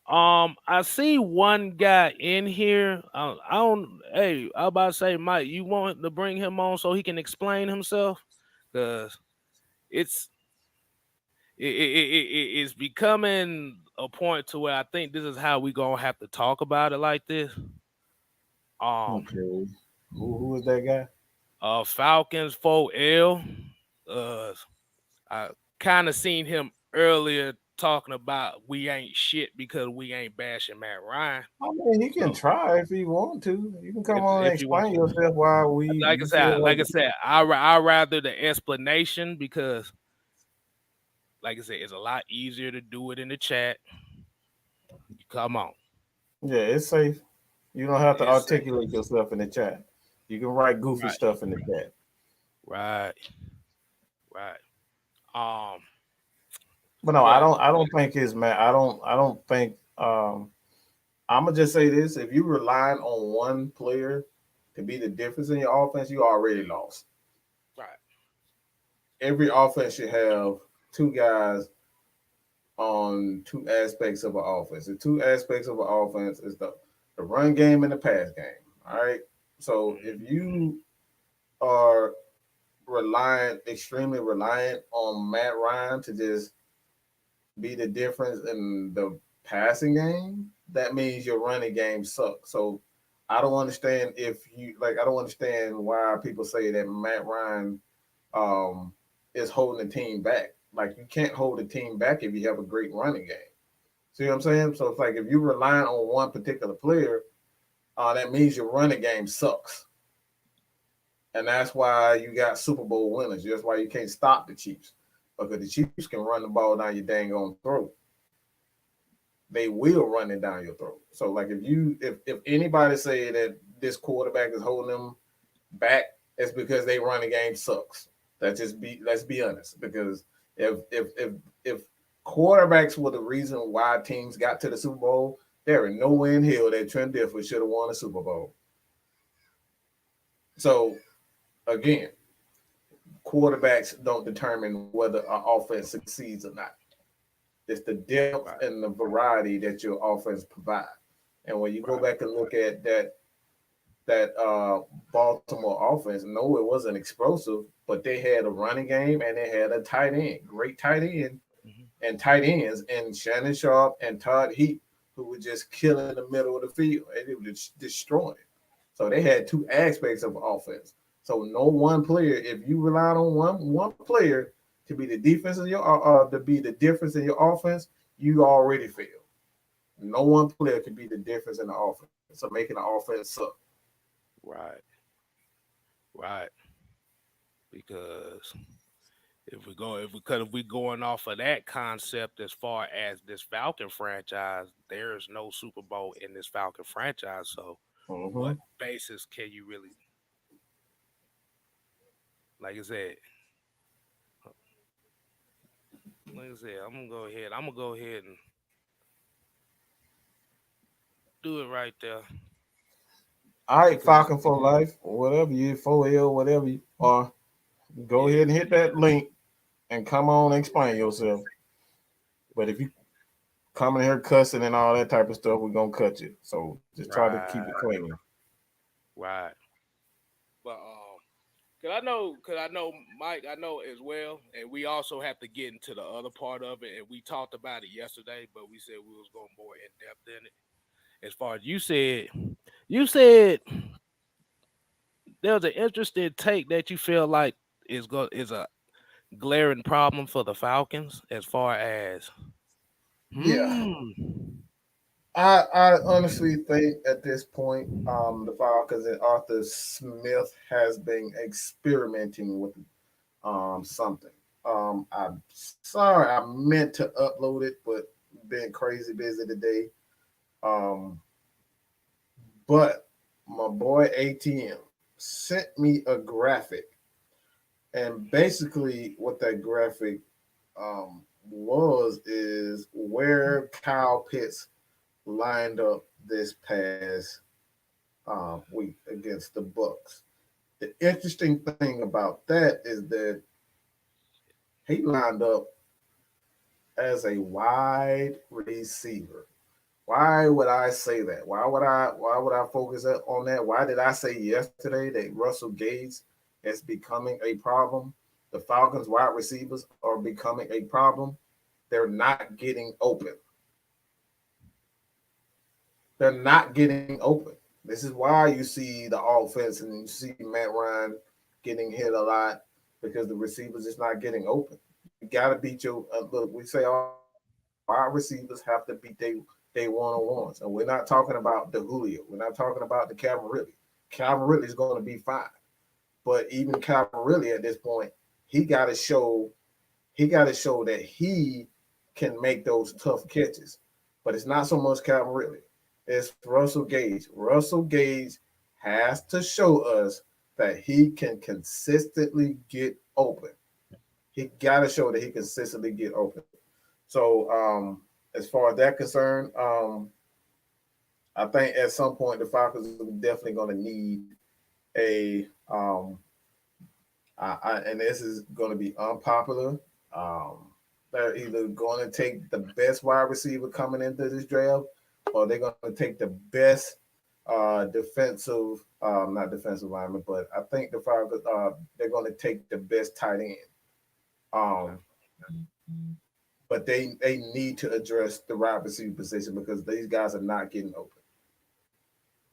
I see one guy in here. I don't. Hey, I about to say, Mike, you want to bring him on so he can explain himself, because it's becoming a point to where I think this is how we gonna have to talk about it like this. Okay, who is that guy? Falcons 4L. I kind of seen him earlier talking about we ain't shit because we ain't bashing Matt Ryan. I mean, he can try if he want to. You can come on and if you want explain yourself why we. Like I said, I rather the explanation because, like I said, it's a lot easier to do it in the chat. Come on. Yeah, it's safe. You don't have to articulate yourself in the chat. You can write goofy stuff in the chat. Right. But no, I don't think his man. I don't think. I'm gonna just say this: if you relying on one player to be the difference in your offense, you already lost. Right. Every offense should have two guys on two aspects of an offense. The two aspects of an offense is the run game and the pass game. All right. So if you are extremely reliant on Matt Ryan to just be the difference in the passing game, that means your running game sucks. So I don't understand I don't understand why people say that Matt Ryan is holding the team back. Like, you can't hold the team back if you have a great running game. See what I'm saying? So it's like if you're relying on one particular player, that means your running game sucks. And that's why you got Super Bowl winners. That's why you can't stop the Chiefs. Because the Chiefs can run the ball down your dang on throat. They will run it down your throat. So like if anybody say that this quarterback is holding them back, it's because they running game sucks. Let's be honest. Because if quarterbacks were the reason why teams got to the Super Bowl, there is no way in hell that Trent Dilfer should have won a Super Bowl. So again, quarterbacks don't determine whether an offense succeeds or not. It's the depth Right. and the variety that your offense provide. And when you go Right. back and look at that Baltimore offense, no, it wasn't explosive, but they had a running game and they had a tight end, great tight end, Mhm. and tight ends, and Shannon Sharp and Todd Heap, who were just killing the middle of the field, and they were just destroying it. So they had two aspects of offense. So no one player, if you relied on one player to be the defense of your to be the difference in your offense, you already failed. No one player could be the difference in the offense, so making the offense suck. Right. Right. Because if we going off of that concept as far as this Falcon franchise, there is no Super Bowl in this Falcon franchise. So Mm-hmm. what basis can you really, like I said, I'm gonna go ahead and do it right there All right, because Falcon for life, whatever you 4L, whatever you are, go yeah, ahead and hit that link and come on and explain yourself. But if you come in here cussing and all that type of stuff, we're gonna cut you. So just try to keep it right, clean. right. But cause I know Mike, I know as well, and we also have to get into the other part of it, and we talked about it yesterday, but we said we was going more in depth in it. As far as you said there was an interesting take that you feel like is a glaring problem for the Falcons as far as Yeah, hmm I honestly think at this point, the Falcons and Arthur Smith has been experimenting with something. I'm sorry, I meant to upload it, but been crazy busy today. Um, but my boy ATM sent me a graphic, and basically what that graphic was is where Kyle Pitts lined up this past week against the Bucs. The interesting thing about that is that he lined up as a wide receiver. Why would I say that? Why would I focus on that? Why did I say yesterday that Russell Gage is becoming a problem? The Falcons wide receivers are becoming a problem. They're not getting open. They're not getting open. This is why you see the offense and you see Matt Ryan getting hit a lot because the receivers just not getting open. You got to beat your look. We say our wide receivers have to beat they one on ones, and we're not talking about the Julio. We're not talking about the Calvin Ridley. Calvin Ridley is going to be fine, but even Calvin Ridley at this point, he got to show that he can make those tough catches. But it's not so much Calvin Ridley. It's Russell Gage. Russell Gage has to show us that he can consistently get open. He got to show that he consistently get open. So as far as that concerned, I think at some point the Falcons are definitely going to need a and this is going to be unpopular. Um, they're either going to take the best wide receiver coming into this draft, or they're going to take the best defensive, not defensive lineman, but I think the Falcons they're going to take the best tight end. okay. Um, but they need to address the wide receiver position because these guys are not getting open.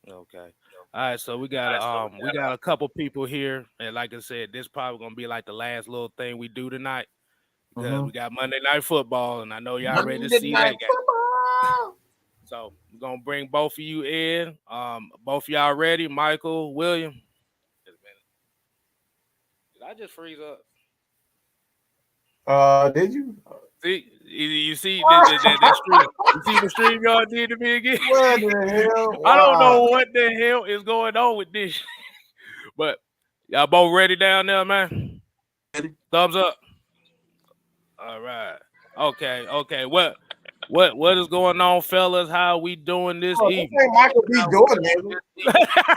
Okay. All right, so we got a couple people here, and like I said, this probably gonna be like the last little thing we do tonight because Mm-hmm. we got Monday Night Football, and I know y'all ready to Monday see Night that game. Football. So we're gonna bring both of you in. Both of y'all ready? Michael, William. Wait a minute. Did I just freeze up? Did you? See, you see that stream. You see the stream y'all did to me again. What the hell? I don't Wow. know what the hell is going on with this, but y'all both ready down there, man. Thumbs up. All right. Okay. Okay. Well, What is going on, fellas? How are we doing this Oh, this evening? ain't Michael B. Jordan, nigga.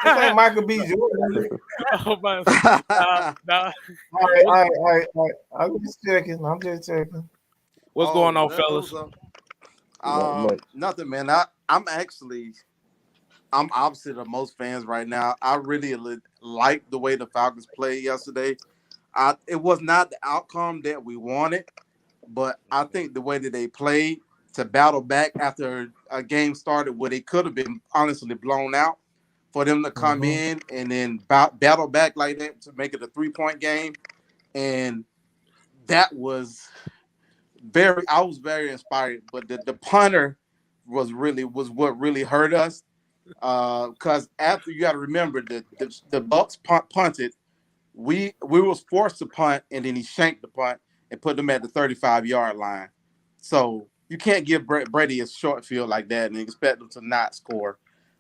This ain't Michael B. Jordan. Oh my, nah. All right. I'm just checking. What's Oh, going on, well, fellas? nothing, man. I'm opposite of most fans right now. I really like the way the Falcons played yesterday. It was not the outcome that we wanted, but I think the way that they played to battle back after a game started where they could have been honestly blown out, for them to come in and then battle back like that to make it a 3-point game, and that was I was very inspired. But the punter was what really hurt us. Because after, you got to remember that the Bucs punted, we was forced to punt, and then he shanked the punt and put them at the 35-yard line. So you can't give Brady a short field like that and expect them to not score.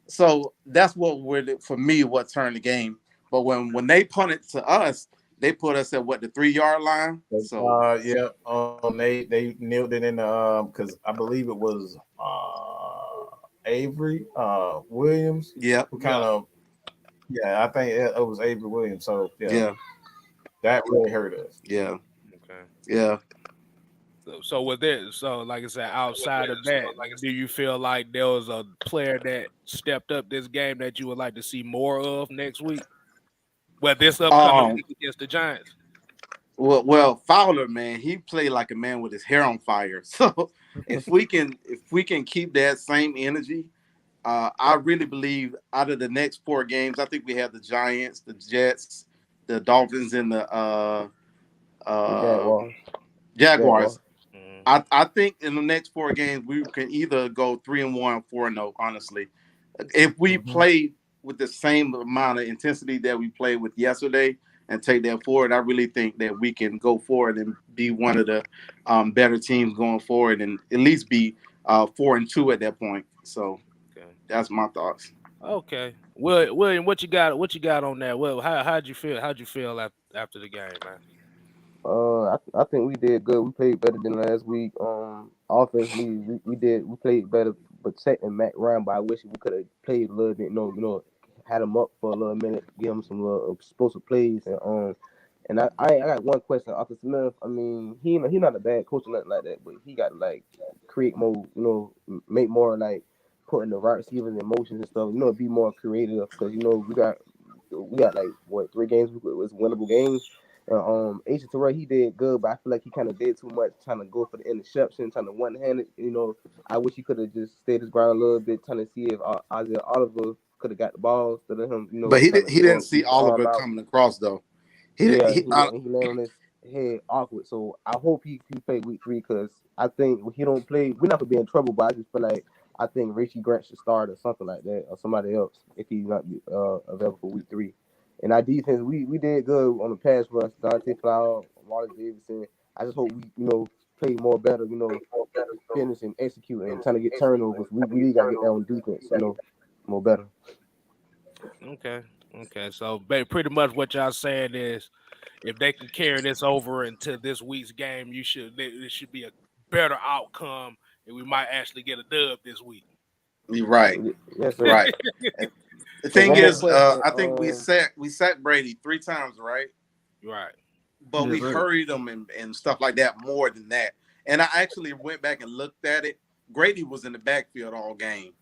So that's for me, what turned the game. But when they punted to us, they put us at the 3-yard line. So yeah, they nailed it in the because I believe it was Avery Williams. Yeah, who kind of I think it was Avery Williams. So yeah, that really hurt us. yeah, Okay. yeah. So with it, so like I said, outside of that, do you feel like there was a player that stepped up this game that you would like to see more of next week? Well, this upcoming week against the Giants. Well, Fowler, man, he played like a man with his hair on fire. So if we can keep that same energy, I really believe out of the next 4 games, I think we have the Giants, the Jets, the Dolphins, and the Jaguars. I think in the next 4 games we can either go 3-1, 4-0. Honestly, if we play with the same amount of intensity that we played with yesterday and take that forward, I really think that we can go forward and be one of the better teams going forward, and at least be 4-2 at that point. So that's my thoughts. Okay, William, what you got? What you got on that? Well, how'd you feel? How'd you feel after the game, man? I think we did good. We played better than last week. Offensively, we played better, but second Matt Ryan. But I wish we could have played a little bit. Had him up for a little minute, give him some little explosive plays, and I got one question. Arthur Smith, I mean, he not a bad coach or nothing like that, but he got to like create more, make more like putting the right receivers in motions and stuff. Be more creative because we got like what 3 games was winnable games. Asian Terrell, he did good, but I feel like he kind of did too much, trying to go for the interception, trying to one-hand it. I wish he could have just stayed his ground a little bit, trying to see if Isaiah Oliver could have got the ball instead of him. But he didn't see Oliver coming across though. He landed on his head awkward. So I hope he play week 3 because I think if he don't play, we're not gonna be in trouble. But I just feel like I think Richie Grant should start or something like that, or somebody else if he's not available for week 3. And our defense, we did good on the pass rush. Dante Flower, Wallace Davidson. I just hope we play more better. Finish and execute and trying to get turnovers. We really gotta get that on defense. More better. Okay. So pretty much what y'all saying is, if they can carry this over into this week's game, it should be a better outcome, and we might actually get a dub this week. You're right. Yes, sir. Right. The thing is, I think we sacked Brady 3 times, right? Right. But we hurried him and stuff like that more than that. And I actually went back and looked at it. Grady was in the backfield all game.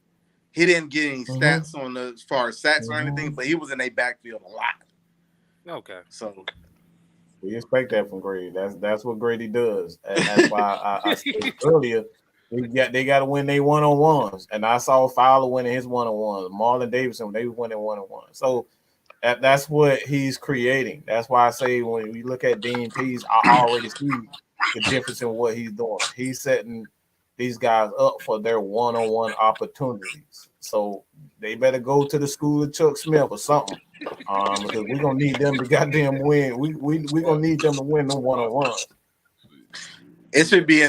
He didn't get any stats on as far as sacks or anything, but he was in a backfield a lot. Okay. So we expect that from Grady. That's what Grady does. And that's why I said earlier, they got to win their one-on-ones. And I saw Fowler winning his one-on-ones. Marlon Davidson, they were winning one-on-ones. So that's what he's creating. That's why I say when we look at Dean Pease, I already see the difference in what he's doing. He's setting these guys up for their one-on-one opportunities. So they better go to the school of Chuck Smith or something. Because we're gonna need them to goddamn win. We're gonna need them to win the one-on-ones. It should be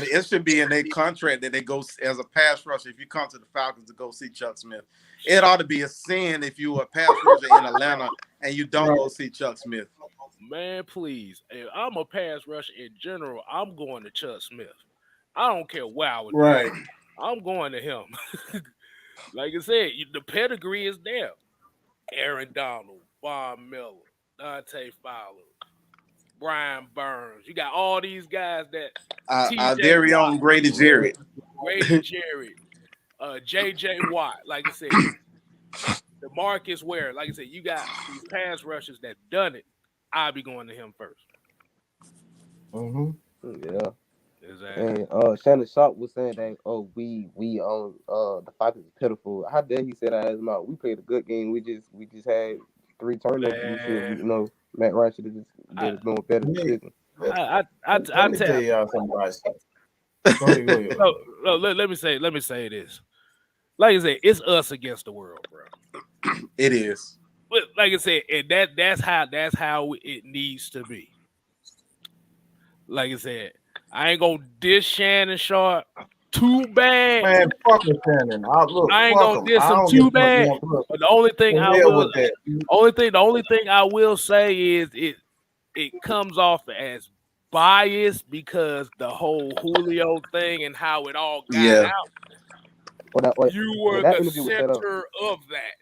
in their contract that they go as a pass rusher. If you come to the Falcons to go see Chuck Smith, it ought to be a sin if you are a pass rusher in Atlanta and you don't go see Chuck Smith. Man, please. If I'm a pass rusher in general, I'm going to Chuck Smith. I don't care where I would right. I'm going to him. Like I said, the pedigree is there. Aaron Donald, Von Miller, Dante Fowler, Brian Burns. You got all these guys that TJ Very Watt, own Grady Jarrett. Grady Jarrett, JJ Watt. Like I said, the Marcus Ware. Like I said, you got these pass rushers that done it. I'll be going to him first. Yeah. Exactly. And Shannon Sharp was saying that we on the Falcons is pitiful. How dare he say that as mouth? We played a good game. We just had 3 turnovers. We should Matt Ryan should have just did a more better decision. Let me tell y'all something about it. Go ahead. No, let me say this. Like I said, it's us against the world, bro. It is. But like I said, and that's how it needs to be. Like I said, I ain't gonna diss Shannon Sharp too bad. Man, fuck with Shannon. I ain't gonna diss him too bad. But the only thing I will say is it comes off as biased because the whole Julio thing and how it all got out. You were the center of that.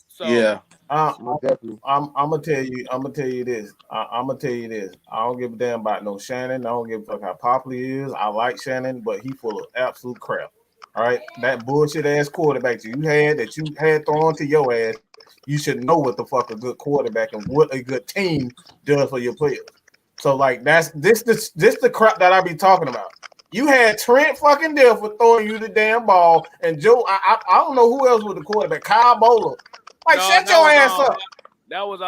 So yeah. I'm gonna tell you this. I'm gonna tell you this. I don't give a damn about no Shannon. I don't give a fuck how popular he is. I like Shannon, but he full of absolute crap. All right, that bullshit ass quarterback you had thrown to your ass. You should know what the fuck a good quarterback and what a good team does for your players. So like this the crap that I be talking about. You had Trent fucking Dilfer throwing you the damn ball, and Joe. I don't know who else was the quarterback. Kyle Bowler. Like, shut your ass up. That was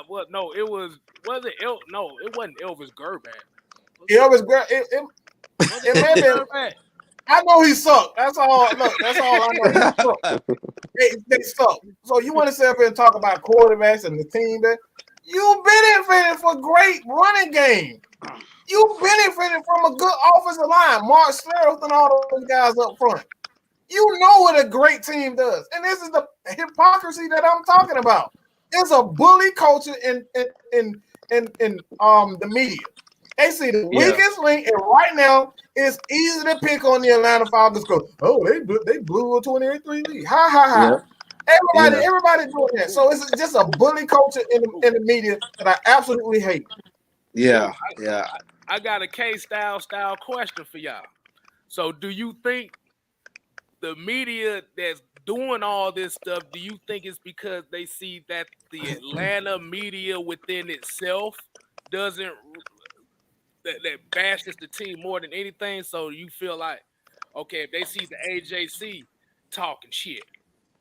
what? No, it was it? No, it wasn't Elvis Gerback. Elvis Gerback. It may have been. I know he sucked. That's all. Look, that's all I know. He sucked. They suck. So you want to sit up here and talk about quarterbacks and the team that you benefited for great running game. You benefited from a good offensive line, Mark Sterling and all those guys up front. You know what a great team does, and this is the hypocrisy that I'm talking about. It's a bully culture in the media. They see the weakest link, and right now it's easy to pick on the Atlanta Falcons. Go, they blew a 28-3 lead. Ha ha ha! Yeah. Everybody doing that. So it's just a bully culture in the media that I absolutely hate. Yeah, I got a Kstylz style question for y'all. So, do you think the media that's doing all this stuff, do you think it's because they see that the Atlanta media within itself doesn't that bashes the team more than anything? So you feel like, okay, if they see the AJC talking shit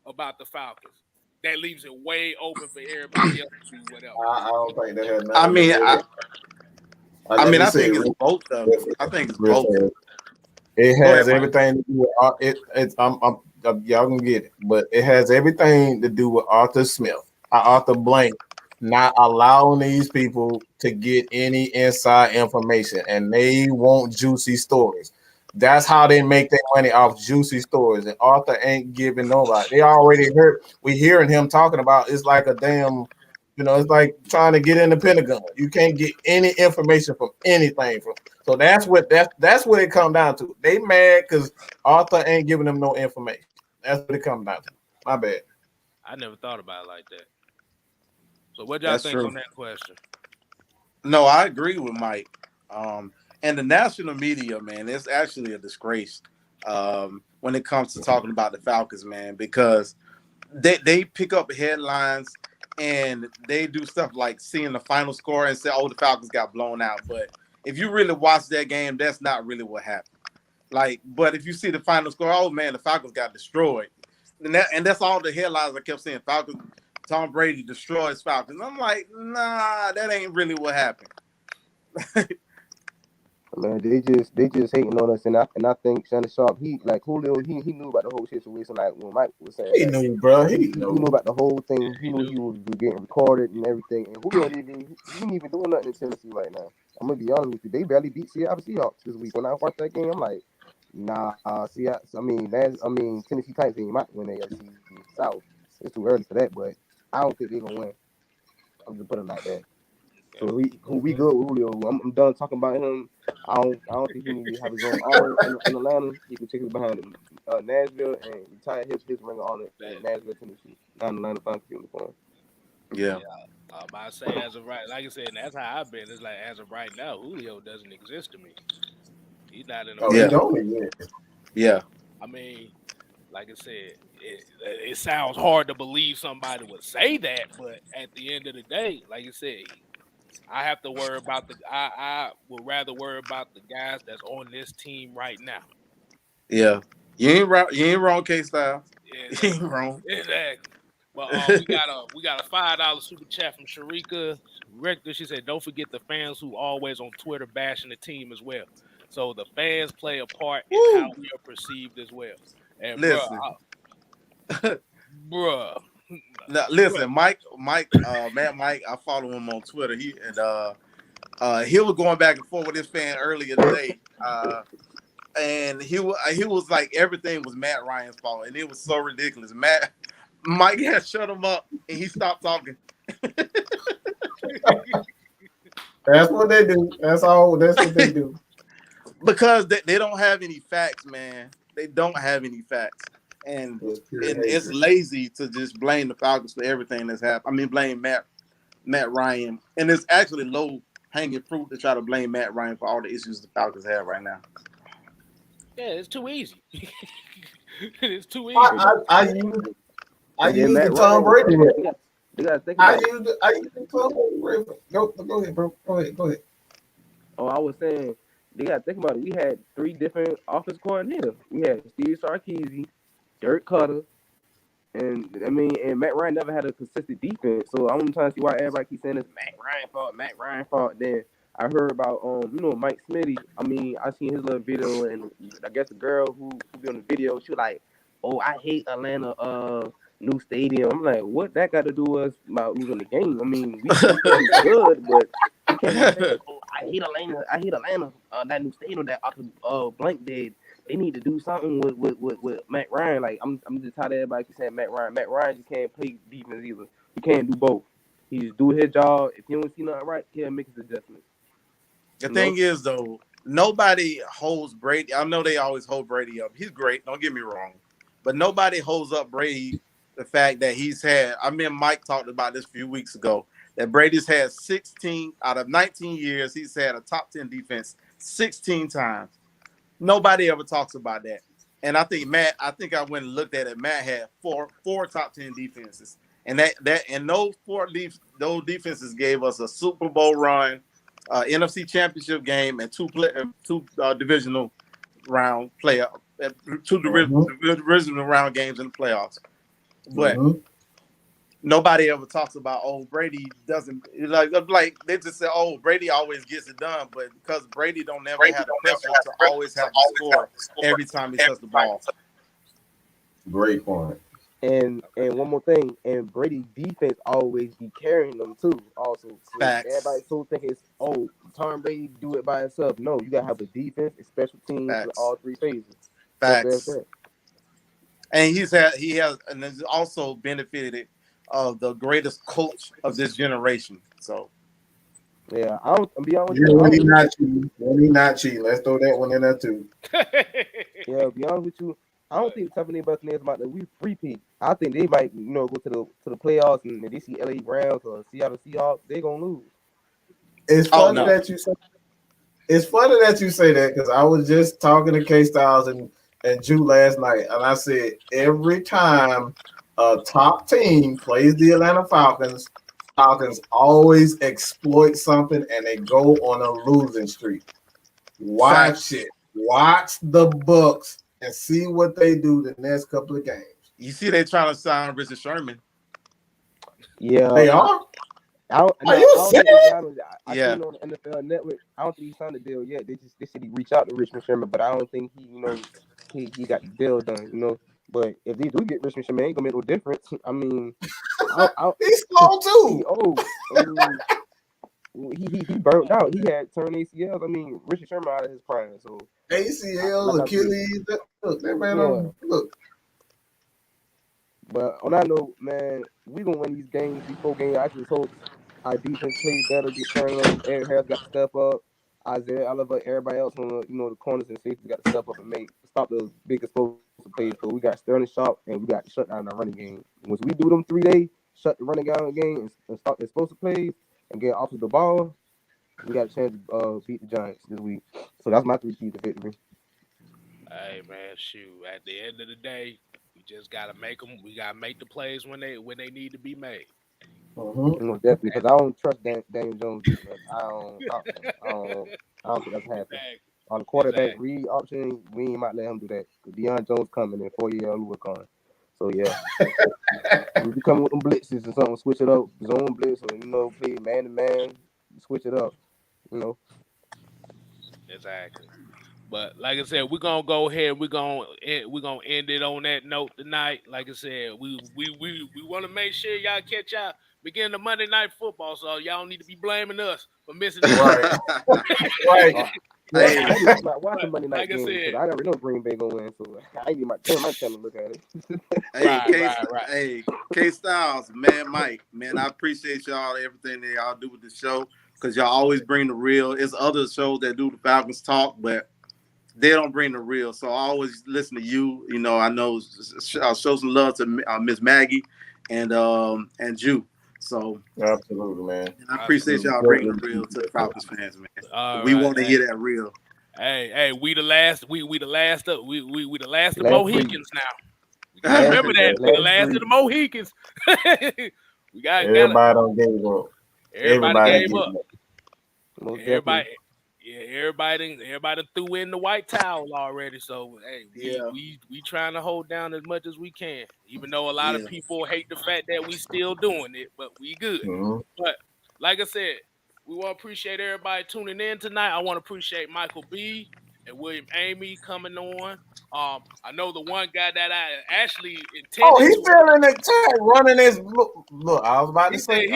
about the Falcons, that leaves it way open for everybody else to do whatever. I don't think that has nothing. I think it's both of them. I think it's both. It has everything to do with y'all can get it, but it has everything to do with Arthur Blank, not allowing these people to get any inside information, and they want juicy stories. That's how they make their money, off juicy stories. And Arthur ain't giving nobody. They already heard. We hearing him talking about. It's like a damn. It's like trying to get in the Pentagon. You can't get any information from anything from. So that's what it comes down to. They mad because Arthur ain't giving them no information. That's what it comes down to. My bad. I never thought about it like that. So what y'all think on that question? No, I agree with Mike. And the national media, man, it's actually a disgrace when it comes to talking about the Falcons, man, because they pick up headlines and they do stuff like seeing the final score and say, "Oh, the Falcons got blown out." But if you really watch that game, that's not really what happened. But if you see the final score, oh man, the Falcons got destroyed, and that's all the headlines I kept saying. Falcons, Tom Brady destroys Falcons. I'm like, nah, that ain't really what happened. Man, they just hating on us, and I think Shannon Sharp, he like Julio, he knew about the whole situation. Like when Mike was saying, he knew, bro. He knew about the whole thing. He knew he was getting recorded and everything. And Julio he ain't even doing nothing in Tennessee right now. I'm gonna be honest with you. They barely beat Seattle Seahawks this week. When I watched that game, I'm like, nah. Tennessee Titans ain't might win the AFC South. It's too early for that, but I don't think they're gonna win. I'm just putting it like that. So we good with Julio. I'm done talking about him. I don't think he needs to have his own honor in Atlanta. He can take it behind Nashville and retire his ring of honor in Nashville, Tennessee, not in Atlanta Falcons uniform. Yeah. I'm about to say, as of right, like I said, and that's how I've been. It's like as of right now, Julio doesn't exist to me. He's not in the. Oh, he don't exist. Yeah. I mean, like I said, it sounds hard to believe somebody would say that, but at the end of the day, like I said, I have to worry about I would rather worry about the guys that's on this team right now. Yeah. You ain't wrong. You ain't wrong, Kstylz. Exactly. You ain't wrong. Exactly. But we got a $5 super chat from Sharika Rector. She said, "Don't forget the fans who always on Twitter bashing the team as well. So the fans play a part in how we are perceived as well." And Listen. bruh. Now, listen, Mike, Matt Mike, I follow him on Twitter. He was going back and forth with his fan earlier today. And he was like everything was Matt Ryan's fault, and it was so ridiculous. Mike had shut him up, and he stopped talking. That's what they do. That's what they do. Because they don't have any facts, man. They don't have any facts, and it's lazy to just blame the Falcons for everything that's happened. I mean, blame Matt Ryan, and it's actually low hanging fruit to try to blame Matt Ryan for all the issues the Falcons have right now. Yeah, it's too easy. It's too easy. I use the Tom Brady. I use the Tom Brady. Go ahead, bro. Go ahead. Oh, I was saying they got to think about it. We had 3 different offensive coordinators. We had Steve Sarkisian, Dirk Cutter, and Matt Ryan never had a consistent defense. So I'm trying to see why everybody keeps saying it's Matt Ryan fault. Then I heard about Mike Smitty. I mean, I seen his little video, and I guess the girl who be on the video, she was like, "Oh, I hate Atlanta new stadium." I'm like, what that got to do with us about losing the game? I mean, we good, but you can't be saying, "Oh, I hate Atlanta. That new stadium that blank did. They need to do something with Matt Ryan." Like I'm just tired of everybody keep saying Matt Ryan. Matt Ryan just can't play defense either. He can't do both. He just do his job. If he don't see nothing right, he'll make his adjustments. The thing is, though, nobody holds Brady. I know they always hold Brady up. He's great. Don't get me wrong. But nobody holds up Brady the fact that he's had. I mean, Mike talked about this a few weeks ago, that Brady's had 16 out of 19 years. He's had a top 10 defense 16 times. Nobody ever talks about that. And I think I went and looked at it. Matt had four top 10 defenses. And those those defenses gave us a Super Bowl run, NFC Championship game, and two divisional round divisional round games in the playoffs. But nobody ever talks about, oh, Brady doesn't like they just say, oh, Brady always gets it done, but because Brady don't never have the pressure to always have to score every time he touches the ball. Great point. And one more thing, and Brady's defense always be carrying them too. Also, so everybody so think it's Tom Brady do it by himself. No, you gotta have a defense, and special teams with all 3 phases. Facts. And he has, and has also benefited of the greatest coach of this generation. So, yeah, I'll be honest with you. When he's not cheating, let's throw that one in there too. Yeah, to be honest with you, I don't think Tampa Bay Buccaneers about to repeat. I think they might, go to the playoffs, and if they see LA Browns or Seattle Seahawks, they're gonna lose. It's funny that you say. It's funny that you say that, because I was just talking to Kstylz and Jew last night, and I said every time a top team plays the Atlanta Falcons always exploit something and they go on a losing streak. Watch it. Watch the Bucs and see what they do the next couple of games. You see, they're trying to sign Richard Sherman. Yeah, they are. Are you serious? I seen on the NFL Network. I don't think he signed a deal yet. They said he reached out to Richard Sherman, but I don't think he got the deal done. But if they do get Richard Sherman, ain't gonna make no difference. I mean, he's slow too. He burnt out. He had torn ACLs. I mean, Richard Sherman out of his prime. So ACL, Achilles. Look, that man. Look. But on that note, man, we gonna win these 4 games. I our defense played better, get turned up. Eric Harris got to step up. Isaiah Oliver, everybody else on the corners and safety got to step up and stop the big explosive plays. So we got Sterling Sharp and we got to shut down the running game. Once we do them 3 days, shut the running down game and stop the explosive plays and get off of the ball, we got a chance to beat the Giants this week. So that's my 3 keys to victory. Hey man, shoot. At the end of the day, we just gotta make them. We gotta make the plays when they need to be made. Definitely, because I don't trust Daniel Jones defense. I don't think that's happening. Exactly. On the quarterback read option, we ain't might let him do that. Deion Jones coming and 4-year-old Louis coming. So yeah, we be coming with them blitzes and something, switch it up, zone blitz, or play man to man, switch it up. Exactly. But like I said, we're gonna go ahead. We're gonna end it on that note tonight. Like I said, we want to make sure y'all catch y'all beginning of Monday Night Football, so y'all don't need to be blaming us for missing it. Right. Hey, I'm not watching Monday night like games because I already know Green Bay gonna win, so I ain't even my channel to look at it. Hey, Kstylz, man, Mike, man, I appreciate y'all everything that y'all do with the show because y'all always bring the real. It's other shows that do the Falcons talk, but they don't bring the real. So I always listen to you. I know I'll show some love to Miss Maggie and Jew. So absolutely, man. And I appreciate y'all bringing the real to the Falcons fans, man. We want to hear that real. Hey, we the last of the Mohicans now. Remember that we the last of the Mohicans. we got everybody don't gave up. Everybody gave up. Everybody threw in the white towel already. So hey, we trying to hold down as much as we can. Even though a lot of people hate the fact that we still doing it, but we good. But like I said, we want to appreciate everybody tuning in tonight. I want to appreciate Michael B and William Amy coming on. I know the one guy that I actually intended. Oh, he fell in the chat running his look. I was about to say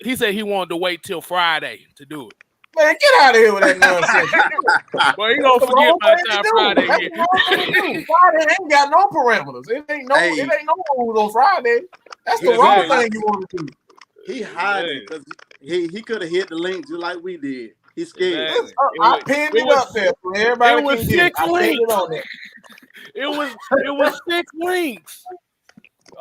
he said he wanted to wait till Friday to do it. Man, get out of here with that nonsense. Well, you gonna forget by the time Friday. Friday ain't got no parameters. It ain't no rules on Friday. That's the wrong thing you want to do. He hiding because he could have hit the link just like we did. He's scared. I pinned it up there for everybody. It was 6 links. It was 6 links.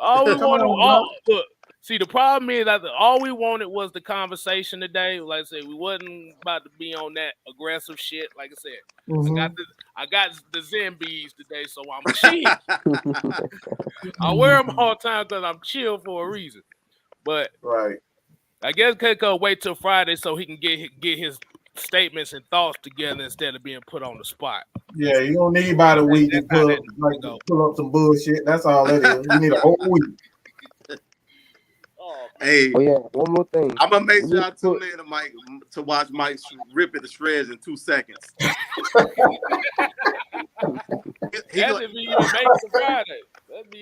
All we wanted. See, the problem is that all we wanted was the conversation today. Like I said, we wasn't about to be on that aggressive shit. Like I said, I got the Zen bees today, so I'm chill. I wear them all the time because I'm chill for a reason. But I guess Keiko wait till Friday so he can get his statements and thoughts together instead of being put on the spot. Yeah, you don't need about a week to pull up some bullshit. That's all that is. You need a whole week. Hey, one more thing. I'm gonna make sure I tune in to Mike to watch Mike rip it to shreds in 2 seconds.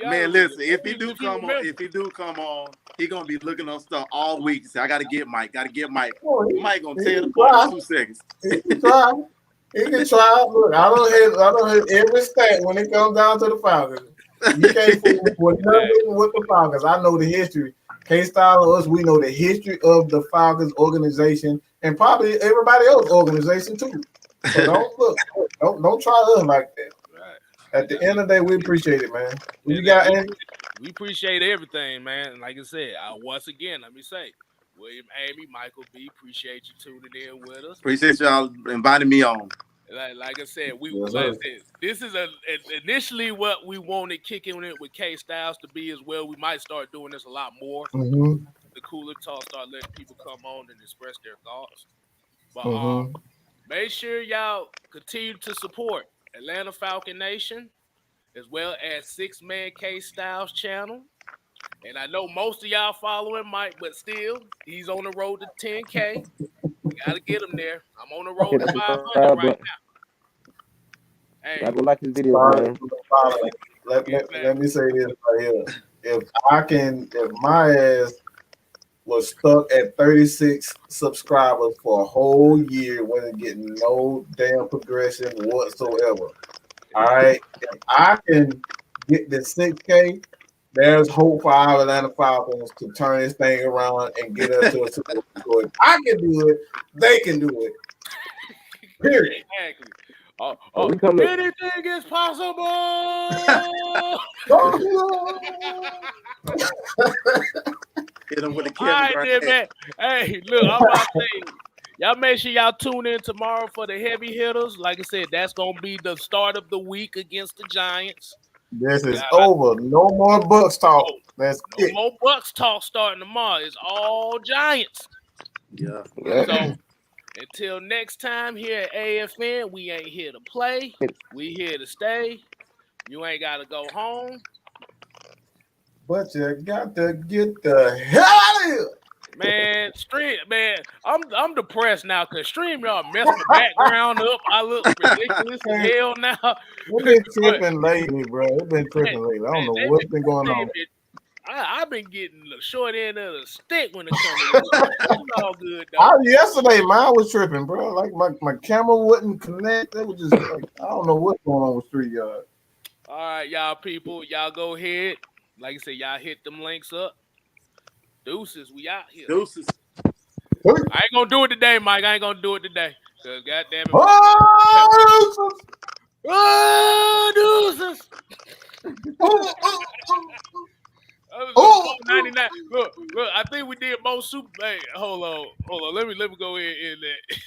Man, listen, if he do come on, he gonna be looking on stuff all week. Say, I gotta get Mike. Mike gonna tear the part in 2 seconds. He can try. Look, I don't hit every stat when it comes down to the Falcons. You can't fool with nothing with the Falcons. I know the history. Kstylz, us, we know the history of the Falcons organization and probably everybody else's organization too. So don't try us like that. Right. At the end of the day, we appreciate it, man. We appreciate everything, man. Like I said, once again, let me say, William, Amy, Michael B, appreciate you tuning in with us. Appreciate y'all inviting me on. Like I said, this is initially what we wanted kicking it with Kstylz to be as well. We might start doing this a lot more. The cooler talk, start letting people come on and express their thoughts. But make sure y'all continue to support Atlanta Falcon Nation as well as 6-Man Kstylz channel. And I know most of y'all following Mike, but still, he's on the road to 10K. We gotta get him there. I'm on the road to 500 right now. Hey, I go like his video, man. Let me say this right here. If my ass was stuck at 36 subscribers for a whole year, wasn't getting no damn progression whatsoever. All right, if I can get the 6K, there's hope for our Atlanta Falcons to turn this thing around and get us to a Super Bowl. So if I can do it, they can do it. Period. Exactly. we coming. Anything is possible. Hit him with a All right, Kevin then, Garnett. man. Hey, look, I'm about to say, y'all make sure y'all tune in tomorrow for the heavy hitters. Like I said, that's gonna be the start of the week against the Giants. This is over. No more Bucs talk. That's no it. more Bucs talk starting tomorrow. It's all Giants. Yeah. So until next time here at AFN, we ain't here to play. We here to stay. You ain't gotta go home. But you got to get the hell out of here. Man, I'm depressed now because StreamYard messed my background up. I look ridiculous as hell now. We've been tripping lately, bro. We've been tripping lately. I don't know what's been going on. I've been getting the short end of the stick when it comes to this. It's all good, though. Yesterday, mine was tripping, bro. Like my camera wouldn't connect. It was just like, I don't know what's going on with StreamYard. All right, y'all people. Y'all go ahead. Like I said, y'all hit them links up. Deuces, we out here. Deuces. I ain't gonna do it today, Mike. I ain't gonna do it today. Cause goddamn it. Deuces. Oh, 99. Look, I think we did most super. Hey, hold on. Let me go in that.